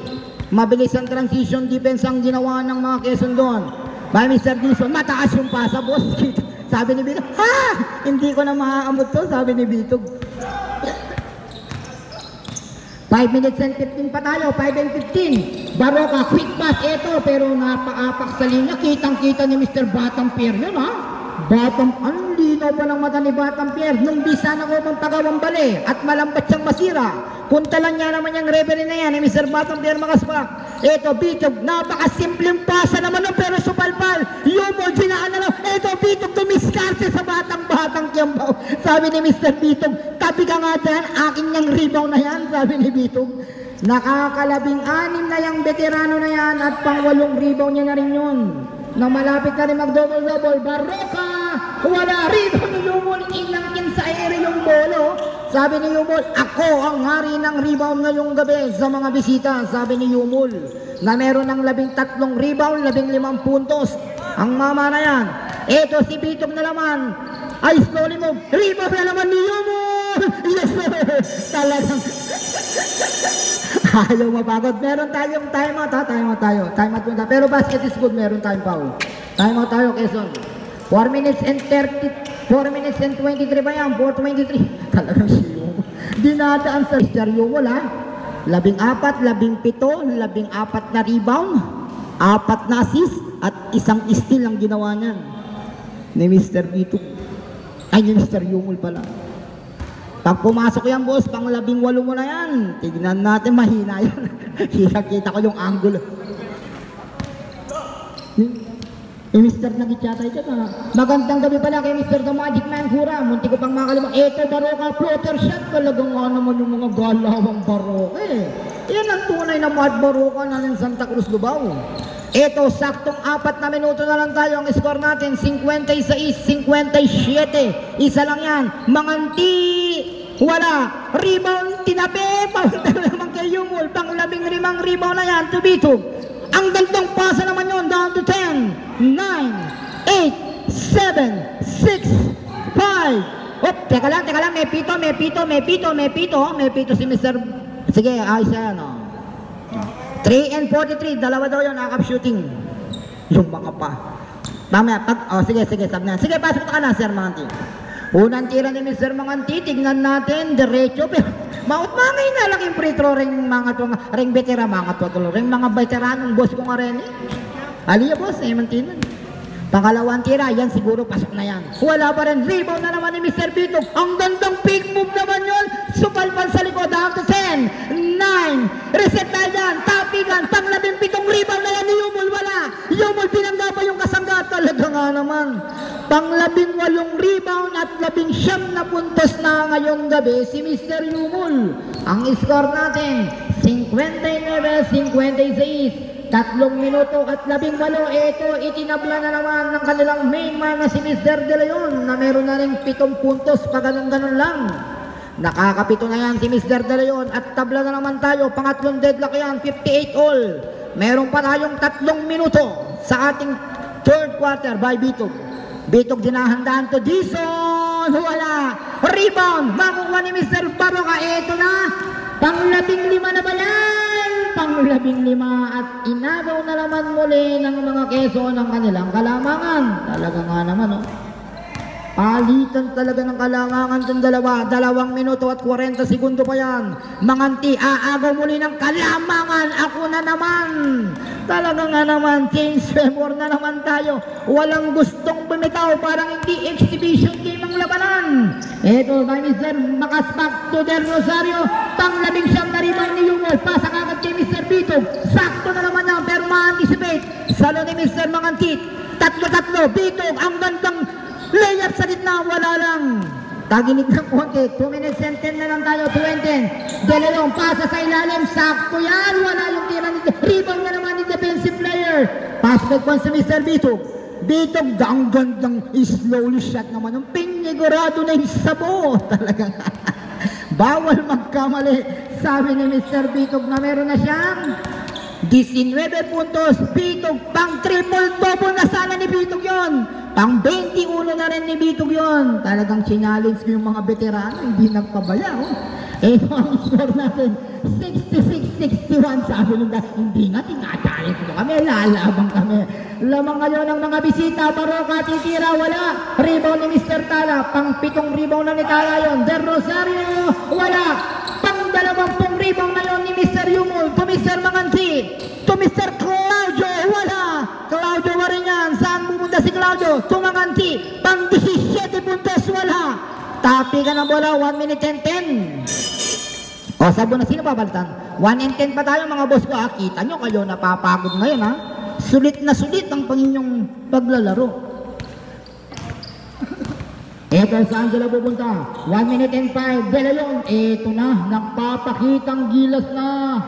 Speaker 1: Mabilis ang transition defense ang ginawa ng mga Quezon doon. By Mr. Dison, mataas yung pasa, boss. Sabi ni Bitog, hindi ko na maaamot to, sabi ni Bitog. 5 minutes and 15 pa tayo, 5 and 15. Baroka, quick pass, eto, pero napaapak sa linya. Kitang-kita ni Mr. Batampier yun, ha? Ang linaw pa ng mata ni Batampier. Nung bisa na ko mang pagawang bali at malambat siyang masira. Punta lang niya naman yung referee na yan ni Mr. Batampier makaspak. Eto, Bitog, napakasimpleng pasa naman nun, pero supalpal. Yumol, ginaan na lang. Eto, Bitog, tumiskarte sa batang Kiambao. Sabi ni Mr. Bitog, tabi ka nga dyan, akin yung rebound na yan, sabi ni Bitog. Nakakalabing-6 na yung veterano na yan at pang-8 rebound niya na rin yun. Na malapit na rin mag-double-double. Baroka! Wala rebound ni Yumol. Inangkin sa ere yung bolo. Sabi ni Yumol, ako ang hari ng rebound ngayong gabi sa mga bisita. Sabi ni Yumol na meron ng 13 rebound, 15 puntos. Ang mama na yan. Ito si Bitog na naman. Ay, slowly move. Rebound na naman ni Yumol. Yes, talagang ayaw mapagod. Meron tayong timeout ha. Timeout tayo. Timeout punta. Pero basket is good. Meron tayong foul. Timeout tayo, Quezon. 4 minutes and 23 ba yan? 4:23. Talagang siyo. Dinadaan sa stereo. Wala. 14, 17, 14 na rebound, 4 na assist, at 1 steal ang ginawa niyan. Ni Mr. Bitog. Ay, ni Mr. Yumul pala. Pag pumasok yan, boss, pang 18 mo na yan. Tignan natin, mahina yan. Kita ko yung angulo. Mr. Nagitsata ito na. Magandang gabi pala kay Mr. The Magic Man Kura. Munti ko pang makalimang. Ito, Baroka, floater shot. Talagang nga naman yung mga galawang Baroka eh. Yan ang tunay na Mad Baroka na ng Santa Cruz, Lubao. Ito, saktong 4 na minuto na lang tayo. Ang score natin, 56-57. Isa lang yan. Manganti. Wala. Rebound, tinabi. Paunta naman kay Yumul. Pang 15 rebound na yan. Tubito. Ang gandang pasa naman yun. Down to 10, 9, 8, 7, 6, 5. Oh, teka lang. May pito si Mr. Sige, ayos yan. 3 and 43. Dalawa daw yun. Nakap shooting. Yung mga pa. Mamaya, sige, sabi na. Sige, pasok ka na, Sir Manganti. Unang tira ni Mr. Manganti. Tignan natin. Diretso. Maut-mangay na lang yung free throw ring veteran, ring mga veteranong boss ko nga rin eh. Aliya boss, mantinan. Pangalawang tira, yan siguro pasok na yan. Wala pa rin, rebound na naman ni Mr. Bito. Ang gandang pick move naman yun. Supalpan sa likod, down to 10, 9, reset na yan, tapigan, pang 17 rebound na yan ni Yumul, wala. Yumul pinangga pa yung kasangga, talaga nga naman. Pang 18 rebound at 19 na puntos na ngayong gabi si Mr. Yumul. Ang score natin, 59-56. 3 minuto at 18. Ito, itinabla na naman ng kanilang main man na si Mr. De Leon na meron na rin 7 puntos pa ganun-ganun lang. Nakakapito na yan si Mr. De Leon at tabla na naman tayo. Pangatlong deadlock yan, 58 all. Meron pa tayong 3 minuto sa ating third quarter by Bitog. Bitog dinahandaan to Dison. Wala. Rebound. Makuha ni Mr. Baroka. Ito na. Pang 15 na ba yan? Pang 15 at inabaw na naman muli ng mga Quezon ang kanilang kalamangan. Talaga nga naman, oh. Palitan talaga ng kalamangan itong dalawa. 2 minuto at 40 segundo pa yan. Manganti, aagaw muli ng kalamangan. Ako na naman. Talaga nga naman, change favor na naman tayo. Walang gustong bumitaw, parang hindi exhibition game ang labanan. Ito kay Mr. Makaspak to Del Rosario. Pang 19 na rebound ni Yumol. Pasa kagad kay Mr. Bito. Sakto na naman yan, pero ma-anticipate. Salo ni Mr. Manganti. 3-3. Bito, ang gandang layup sa gitna, wala lang. Taginig ng konti. 2 minutes and 10 na lang tayo. 2 and 10. De Leon, pasa sa ilalim. Sakto yan. Wala yung tira ni rebound na naman ni defensive player. Pass back one sa Mr. Bitog. Bitog, ang gandang slowly shot naman. Ang pinigurado na yung sabo. Talagang bawal magkamali. Sabi ni Mr. Bitog na meron na siyang 19 puntos. Bitog, pang triple-double na sana ni Bitog yon. Pang 21 na rin ni Bitog yon. Talagang challenge ko yung mga veterano. Hindi nagpabaya. Oh. Ito ang score natin. 66-61. Sabi nung hindi nga tinatalik ko kami. Lalabang kami. Lamang ngayon ang mga bisita. Baroka, titira, wala. Rebound ni Mr. Tala. Pang 7 rebound na ni Tala yon. Del Rosario, wala. Pang 20 rebound na yon ni Mr. Yumul. To Mr. Manganti. To Mr. Claudio, wala. Claudio wa rin yan. Saan pupunta si Claudio? To Manganti. Pang 17 puntos, wala. Tapi ka ng bola. 1 minute and 10. O, sabi na, sino babalitan? 1 and 10 pa tayo mga boss ko. Kita nyo kayo, napapagod ngayon ha. Sulit na sulit ang panginyong paglalaro. Eto, saan sila pupunta? 1 minute and 5. De Leon, eto na, nagpapakitang gilas na.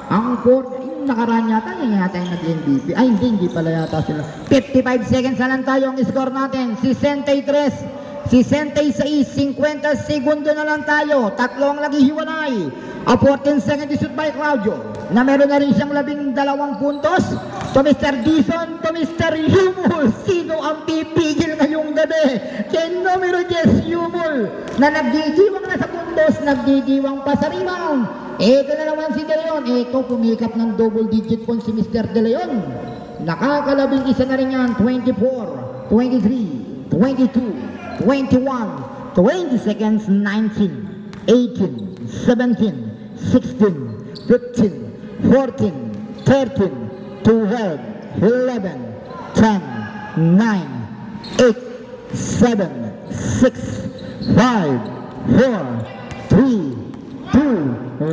Speaker 1: Ang court, yung nakaraan yata, yung nag-MVP. Ay, hindi pala yata sila. 55 seconds na lang tayo ang score natin. 63. 66, 50 segundo na lang tayo. 3 ang naghihiwalay. A 14 second shoot by Claudio. Na meron na rin siyang 12 puntos. To Mr. Dison, to Mr. Yumul. Sino ang pipigil ngayong gabi? Kay numero 10, Yumul. Na nagdidiwang na sa puntos, nagdidiwang pa sa rebound. Ito na naman si De Leon. Ito, pumikap ng double digit points si Mr. De Leon. Nakakalabing isa na rin yan. 24, 23, 22. 21, 20 seconds, 19, 18, 17, 16, 15, 14, 13, 12, 11, 10, 9, 8, 7, 6, 5, 4, 1.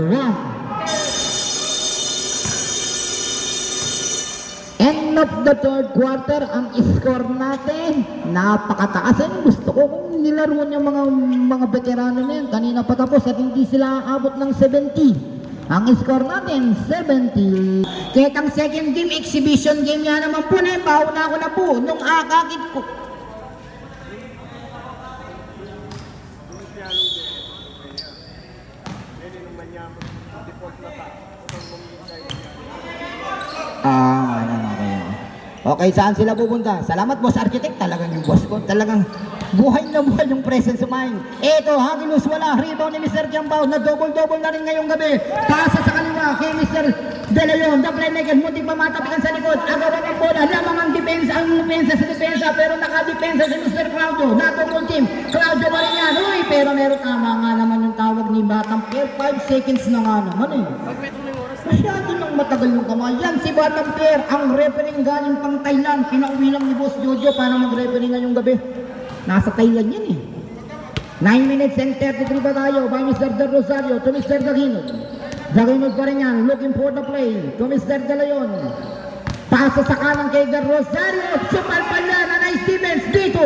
Speaker 1: End of the third quarter, ang score natin, napakataas. Gusto ko kung nilaro yung mga veterano na yan. Kanina patapos at hindi sila abot ng 70. Ang score natin, 70. Kahit ang second game, exhibition game yan naman po na yun. Bauna ako na po nung akakit ko. Okay, saan sila pupunta? Salamat, boss architect. Talagang yung boss ko. Talagang buhay na buhay yung presence of mind. Eto, Angelos wala. Rebound ni Mr. Kiambao na double-double na rin ngayong gabi. Pasa sa kaliwa kay Mr. De Leon. The playmaker, muntik pa matapikan sa likod. Agawan ang bola. Lamang ang depensa, sa depensa. Pero nakadepensa si Mr. Claudio. Natungkol team. Claudio pa rin yan. Uy, pero meron tama nga naman yung tawag ni Batang Pierre. 5 seconds na nga naman eh. Masyado nang matagal yung kamay. Yan si Batang Pierre, ang referee galing pang Thailand. Pinauwi lang ni Boss Jojo para mag-referee ngayong gabi. Nasa Thailand yan eh. 9 minutes and 33 pa tayo by Mr. De Rosario to Mr. Daginod. Daginod pa rin yan, looking for the play to Mr. De Leon. Pasa sa kanan kay De Rosario. Super pala na nice defense dito.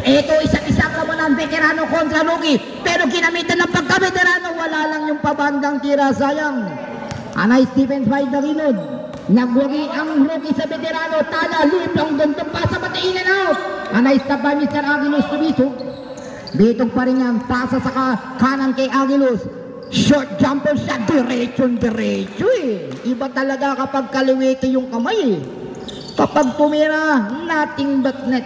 Speaker 1: Ito isa't-isa ka mo ng veterano kontra rookie. Pero ginamitan ng pagka-veterano, wala lang yung pabandang tira, sayang. A nice defense by Daginod. Nagwagi ang rookie sa veterano. Tala, lipang dundong pasa pati in and out. A nice stop by Mr. Aguilos to Bitog. Bitog pa rin yan. Pasa sa kanan kay Aguilos. Short jumper shot. Diretso eh. Iba talaga kapag kaliwete yung kamay eh. Kapag tumira, nothing but net.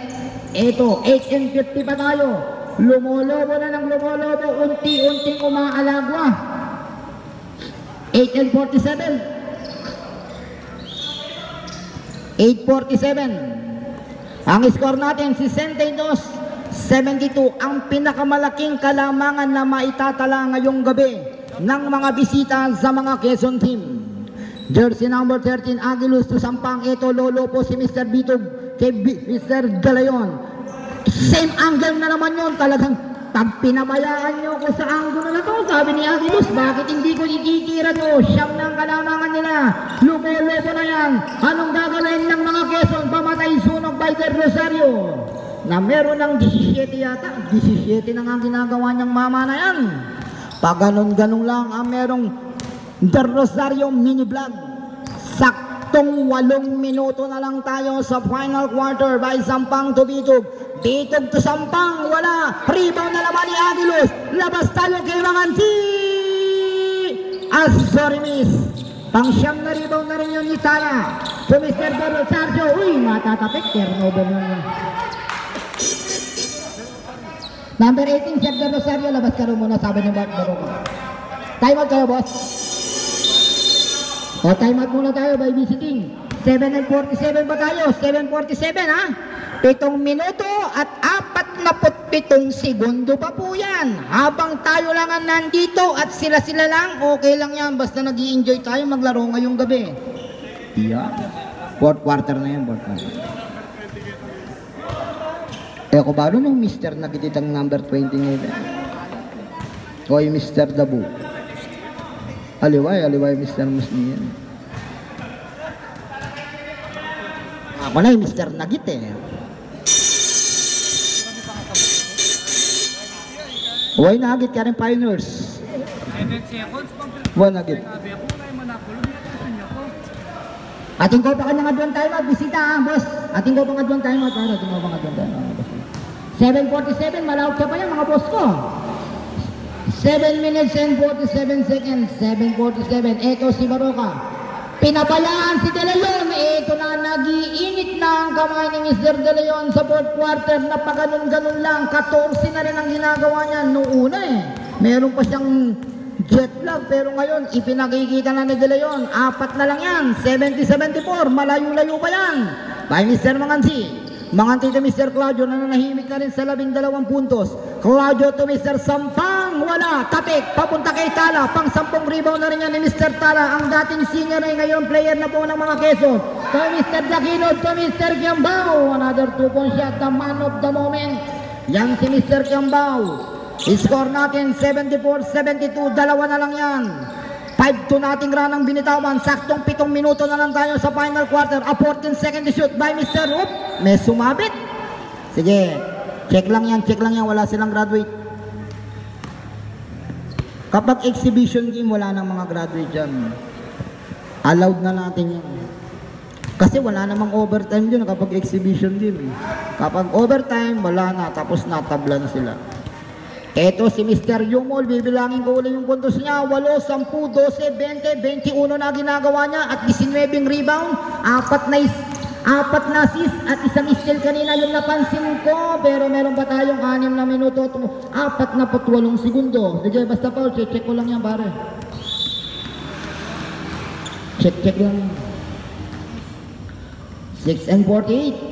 Speaker 1: Eto, 8 and 50 pa tayo. Lumolobo na ng lumolobo. Unti-unting umaalagwa. 8 and 47. 8:47. Ang score natin, 62-72. Ang pinakamalaking kalamangan na maitatala ngayong gabi ng mga bisita sa mga Quezon team. Jersey number 13, Aguilos to Sampang. Ito, lolo po si Mr. Bitog kay Mr. De Leon. Same angle na naman yun. Talagang pag pinabayaan nyo ko sa angulo na to, sabi ni Aguilos, bakit hindi ko ititira to? Siyam ng kalamangan nila. Lumolobo na yan. Anong gagawin ng mga Quezon? Pamatay sunog by De Rosario. Na meron ng 17 yata. 17 na nga ginagawa niyang mama na yan. Pag ganun-ganun lang ang merong De Rosario mini vlog. Saktong 8 minuto na lang tayo sa final quarter by Sampang to Bitog. Bitog to Sampang, wala. Rebound na naman ni Aguilos. Labas tayo kay Manganti. Sorry miss. Pang-siyam na rebound na rin yun ni Tala. To Mr. De Rosario. Uy, matatapik. Turnover yun. Number 18, Sir De Rosario. Labas ka rin muna, sabi ni Bart Baroka. Time out kayo, boss. O, time out muna tayo by visiting. 7 and 47 ba tayo? 7:47 ha? 7 minuto at 47 segundo pa po yan. Habang tayo lang ang nandito at sila-sila lang, okay lang yan. Basta nag-i-enjoy tayo maglaro ngayong gabi. Yeah. Fourth quarter na yan, fourth quarter. Ko ba doon yung Mr. Nagititang number 20 ngayon? O yung Mr. Dabu. Aliway Mr. Musliyan. Ako na yung Mr. Nagit eh. Why Nagit ka rin Pioneers?
Speaker 3: 7 seconds pang
Speaker 1: Why Nagit? Ating ko pa ka nga doon tayo bisita boss. Ating ko pa nga doon tayo ating ko pa nga doon tayo 7:47, malawag ka pa yan mga boss ko. 7 minutes and 47 seconds. 7:47. Ito si Baroka. Pinabalaan si De Leon. Ito na, nag-iinit na ang kamay ni Mr. De Leon sa fourth quarter na pa ganun-ganun lang. 14 na rin ang ginagawa niya noong una eh. Meron pa siyang jet lag pero ngayon ipinakikita na ni De Leon. 4 na lang yan. 70-74. Malayo-layo pa yan. By Mr. Mangansi. Manganti to Mr. Claudio na nanahimik na rin sa 12 puntos. Claudio to Mr. Sampang, wala, tapik, papunta kay Tala, pang 10 rebound na rin yan ni Mr. Tala, ang dating senior ay ngayon player na po ng mga Quezon. To Mr. Daginod, to Mr. Kiambao, another 2-point shot, the man of the moment. Yan si Mr. Kiambao. Score natin 74-72, dalawa na lang yan. 5-2 nating run ang binitawan. Saktong 7 minuto na lang tayo sa final quarter. A 14-second shoot by Mr. Oop. May sumabit. Sige, check lang yan. Wala silang graduate. Kapag exhibition game, wala nang mga graduate dyan. Allowed na natin yan. Kasi wala namang overtime yun kapag exhibition game. Kapag overtime, wala na. Tapos natabla na sila. Eto si Mr. Yumol, bibilangin ko ulit yung puntos niya. 8, 10, 12, 20, 21 na ginagawa niya at 19 rebound, 4 na assist at isang steal kanina yung napansin ko. Pero meron pa tayong 6 na minuto, 4 na 8 segundo. Sige, basta Paul, check ko lang yan pare. Check lang. 6 and 48.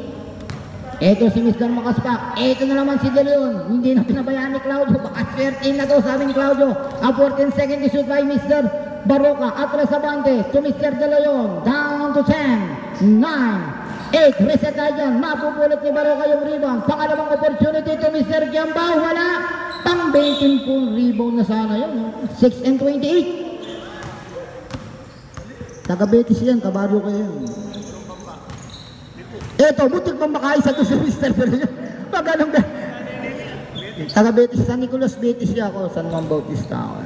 Speaker 1: Eto si Mr. Makaspak. Eto na naman si De Leon. Hindi na pinabayaan ni Claudio. Baka 13 na daw sabi ni Claudio. A 14-second shoot by Mr. Baroka. Atras Abante to Mr. De Leon. Down to 10, 9, 8. Reset tayo dyan. Mapupulot ni Baroka yung rebound. Pangalawang opportunity to Mr. Giambao. Wala. Pang 20 pong rebound na sana yun. 6 and 28. Taga-Betis yan. Kabaryo kayo. Eto, butik pang makaisa to si Mr. Ferrer. Pag anong ba? Taga-Betis, San Nicolas Betis siya ako, San Juan Bautista ako.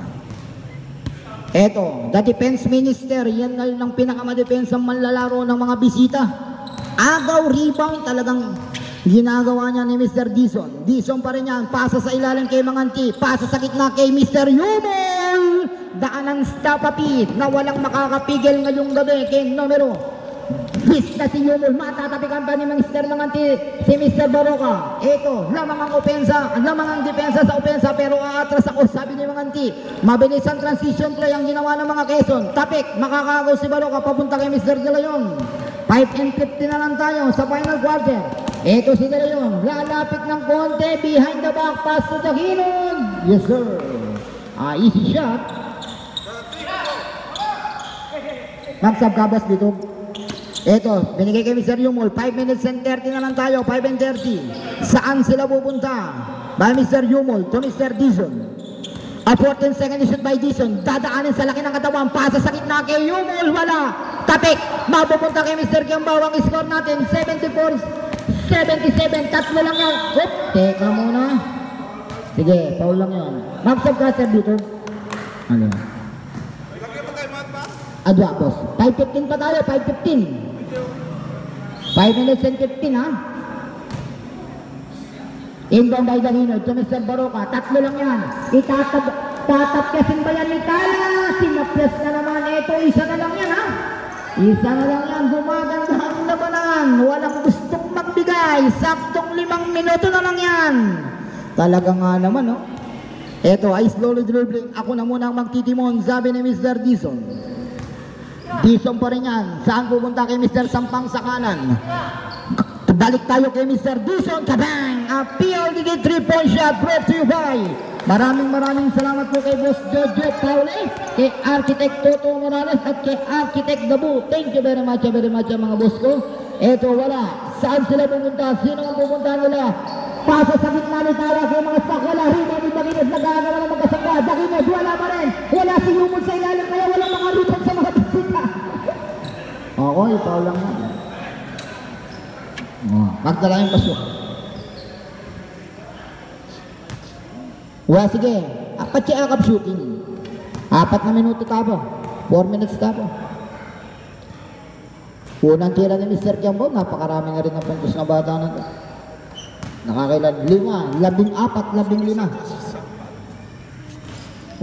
Speaker 1: Eto, the defense minister, yan na yung pinakamadepensang manlalaro ng mga bisita. Agaw, rebound, talagang ginagawa niya ni Mr. Dison. Dison pa rin yan, pasa sa ilalim kay Manganti, pasa sa gitna kay Mr. Yumol. Daanan stop-a-pit na walang makakapigil ngayong gabi kay numero Vista si Yumol, matatapikan pa ni Mr. Manganti si Mr. Baroka. Ito, lamang ang opensa, lamang ang depensa sa opensa, pero aatras ako, sabi ni Manganti. Mabilis ang transition play ang ginawa ng mga Quezon. Tapik, makakagaw si Baroka papunta kay Mr. De Leon. 5 and 50 na lang tayo sa final quarter. Ito si De Leon, lalapit ng konti, behind the back pass to Jahinon. Yes sir, easy shot. Magsabkabas dito. Eto, binigay kay Mr. Yumol, 5 minutes and 30 na lang tayo, 5 and 30. Saan sila pupunta? By Mr. Yumol to Mr. Dison. A 14-second shoot by Dison. Dadaanin sa laki ng katawan, pasa sa gitna kay Yumol, wala. Tapik, mapupunta kay Mr. Giambao. Ang score natin, 74-77. Tatlo lang yan. Oop, teka muna. Sige, foul lang yan. Mag-subcaster dito. Ano? Adwa, boss. 5:15 pa tayo, 5:15. 5 minutes and 15 ha. Inbound by Jahinon to Mr. Baroka. Tatlo lang yan. Tatapyasin ba yan ni Tala? Sinapyas na naman. Ito, isa na lang yan ha. Isa na lang yan. Gumaganda ang labanan. Walang gustong magbigay. Saktong 5 minuto na lang yan. Talaga nga naman no. Ito, I slowly dribbling. Ako na muna ang magtitimon. Sabi ni Mr. Dison. Dison pa rin yan. Saan pupunta kay Mr. Sampang sa kanan? Balik tayo kay Mr. Dison. Kabang! A PLDD 3-point shot brought to you by. Maraming salamat po kay Boss Jojo Paule, kay Architect Toto Morales at kay Architect Gabu. Thank you very much mga boss ko. Eto wala. Saan sila pupunta? Sino ang pupunta nila? Pasa sa gitna ni Tara kay mga stock. Wala rin ang Dakinos. Nagagawa ng magkasangka. Dakinos wala pa rin. Wala si Yumol sa ilalim kaya walang mga rebound sa mga bisita. Okay, ikaw lang na. Magdala yung pasok. Sige. Apat siya akap shooting. 4 na minuto ka po. 4 minutes ka po. Unang tira ni Mr. Giambao. Napakarami nga rin ang puntos na bata na ito. Nakakailan 5, 14, 15.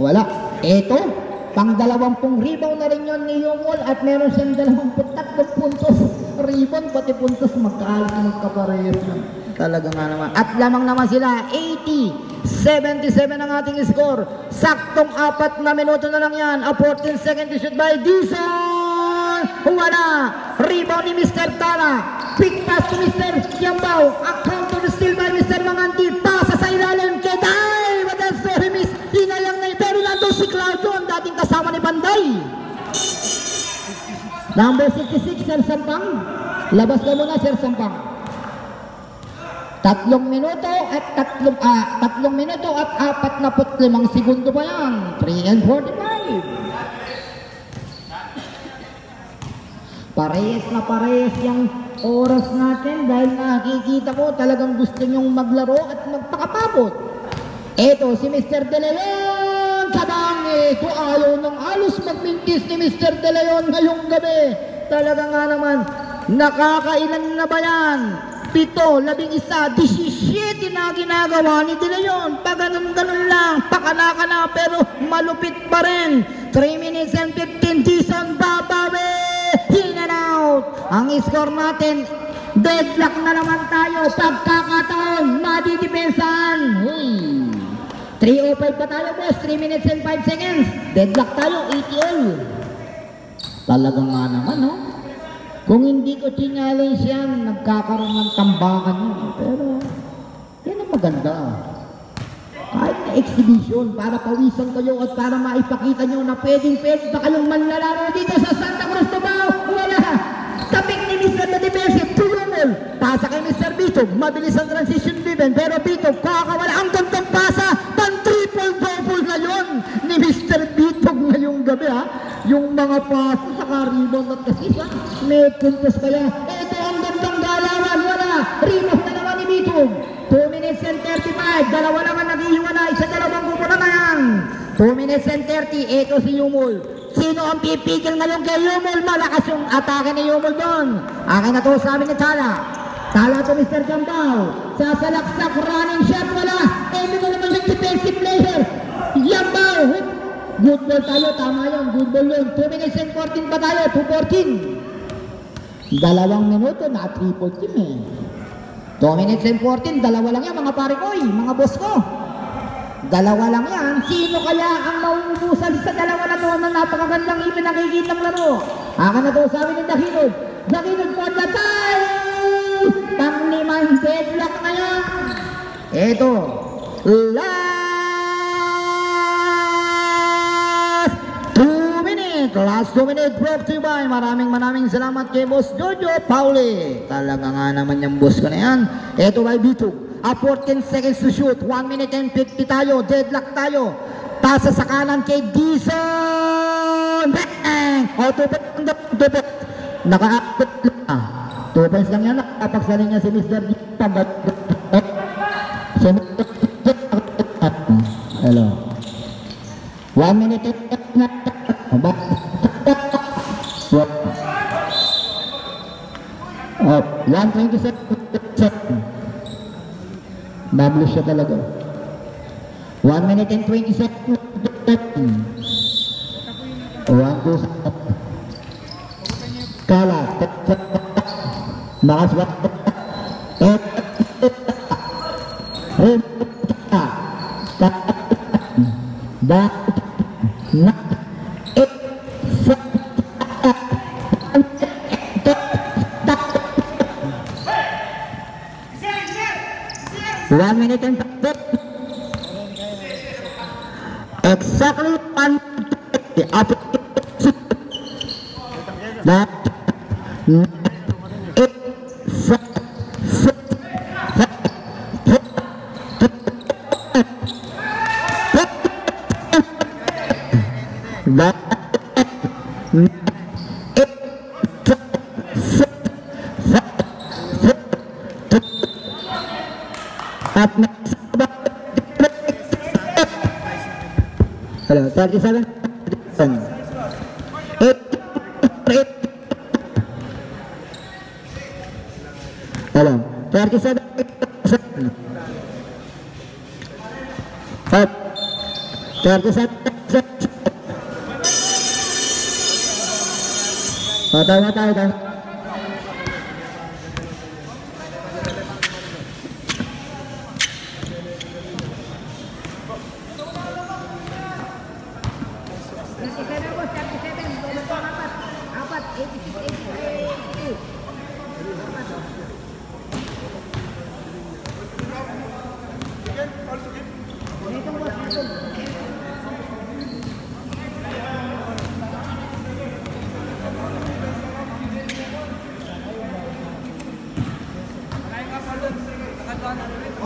Speaker 1: Wala. Ito. Pang 20 rebound na rin yun ni Yumol at meron siyang 23 puntos. Rebound pati puntos magkaparehas na. Talaga nga naman. At lamang naman sila 80-77 ang ating score. Saktong 4 na minuto na lang yan. A 14-second shoot by Dison. Wala. Rebound ni Mr. Tara. Quick pass to Mr. Giambao. A counter steal by Mr. Manganti. Pasa sa ilalim kay Day. What a story miss. Hinayang na pero nandun si Claudio, ang dating kasama ni Panday. Number 66, Sir Sampang. Labas ka muna, Sir Sampang. 3 minuto at 4 segundo pa yan. 3 and 45. Parehas na parehas yung oras natin dahil nakikita ko talagang gusto nyong maglaro at magpakapabot. Eto si Mr. De Leon, kabang ito ayaw ng halos magmintis ni Mr. De Leon ngayong gabi. Talaga nga naman, nakakailan na ba yan? 7, 11, 17 na ginagawa ni De Leon. Pa ganun-ganun lang, pakana pero malupit pa rin. 3 minutes and 15, Dison babawi. In and out. Ang score natin, deadlock na naman tayo. Pagkakataon, madidepensahan. 3:05 pa tayo, boss. 3 minutes and 5 seconds. Deadlock tayo, ATL. Talaga nga naman, no? Kung hindi ko challenge yan, nagkakaroon ng tambakan yun. Pero, yan ang maganda. Kahit na exhibition, para pawisan kayo at para maipakita nyo na pwedeng pa kayong manlalaro dito sa Santa Cruz, Tubao. Wala! Tapik ni Mr. na defensive, tulungan. Pasa kay Mr. Bitog, mabilis ang transition driven, pero Bitog, kakawala ang gandang pasa, pan-triple-double na yun ni Mr. Bitog ngayong gabi, ha? Yung mga pasa sa rebound at assist, ha? May puntos kaya. Ito ang gandang galawan, wala. Rebound na naman ni Bitog. 2 minutes and 35, dalawa naman nag-iiwalay sa dalawang grupo na yan. 2 minutes and 30, ito si Yumul. Sino ang pipigil ngayon kay Yumul? Malakas yung atake ni Yumul doon. Akin na to, sabi ni Tala. Tala to Mr. Gambao. Sasalaksak, running shot, wala. Ito na naman yung defensive player. Yambao. Good ball tayo, tama yun. Good ball yun. 2 minutes and 14 pa tayo, 2:14. 2 minuto na triple team eh. 2 minutes and 14, dalawa lang yan mga pare ko, mga boss ko. Dalawa lang yan. Sino kaya ang mauubusan sa dalawa na to na napakagandang ipinakikitang laro? Akin na to, sabi ni Dakinog. Dakinog for the time! Pang-limang deadlock na yan. Ito, last 2 minutes brought to you by maraming salamat kay Boss Jojo Pauli. Talaga nga naman yung boss ko na yan. Ito by Bitug. 14 seconds to shoot. 1 minute and 50 tayo. Deadlock tayo. Pasa sa kanan kay Dison. Bang! O, 2 points. Naka-active lang. 2 points lang yan. Nakapagsalin niya si Mr. Pagod. Hello. 1 minute and 50 na. Oh, 127. Double siya talaga. 1 minute and 20 seconds. 1, 2, Kala. Bakas wat. One minute and 30. Exactly 1 that 37. Hello, 37. Up. 37. Tayo.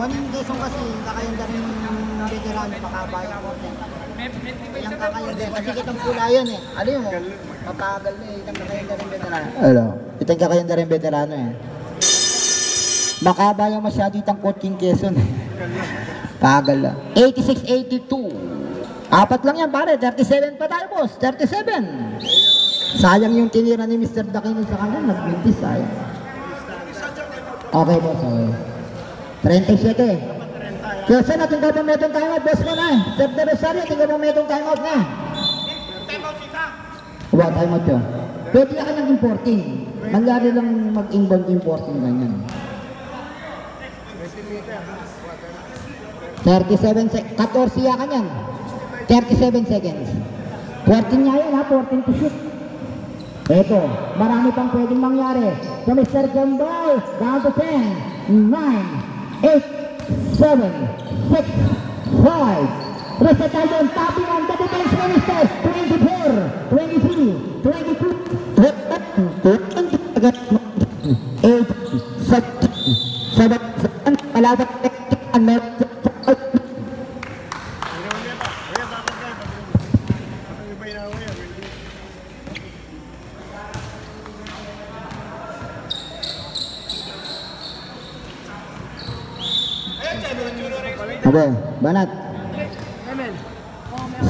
Speaker 1: Oning Quezon kasi kakayanda rin ng veterano makabayan ko. Yang kakayanda kasi kitang pula yun eh. Alam mo? Mapagal na eh. Itang kakayanda rin veterano. Ano? Itang kakayanda rin veterano eh. Makaba yung masyado itang Coach King Quezon. Pagal lang. 86-82. Apat lang yan pare. 37 pa tayo boss. 37. Sayang yung tinira ni Mr. Daquino sa kanya. Nag-20 sayang. Okay boss. Okay. 37. Quezon na tinggal pa metong time out. Boss ko na eh. Sir De Rosario tinggal pa metong time out na. Wow, time out yun. Pwede ka ng importing. Mangyari lang mag-inbound importing ganyan. 37 seconds. 14 yakan yan. 37 seconds. 14 nga yan ha. 14 to shoot. Eto, marami pang pwedeng mangyari. So Mr. Jambay, down to 10, 9, 8, 7, 6, 5. Reset tayo doon. Tapping on the defense minister. 24, 23, 22, 8, 7, 7, palabat, and meron. Okay, Banat.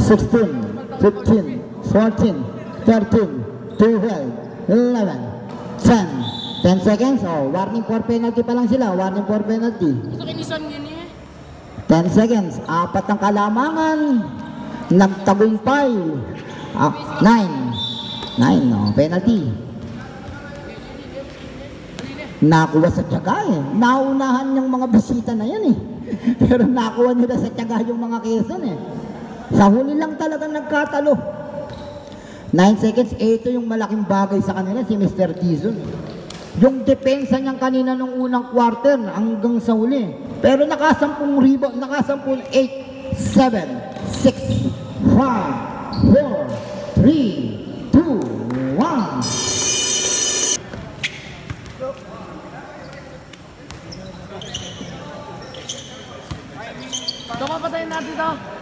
Speaker 1: 16, 15, 14, 13, 12, 11, 10. 10 seconds. Oh, warning for penalty pa lang sila. Warning for penalty. 10 seconds. Apat ang kalamangan. Nagtagumpay. 9. 9, no. Penalty. Nakuha sa tiyaga eh. Naunahan yung mga bisita na yan eh. Pero nakuha nila sa tiyaga yung mga Quezon eh. Sa huli lang talaga nagkatalo. 9 seconds. Ito yung malaking bagay sa kanila, si Mr. Dizon. Yung depensa niyang kanina nung unang quarter hanggang sa huli. Pero nakasampung rebound, nakasampung 8, 7, 6, 5, 4, 3, 2, 1.
Speaker 3: Ito, papatayin natin ito.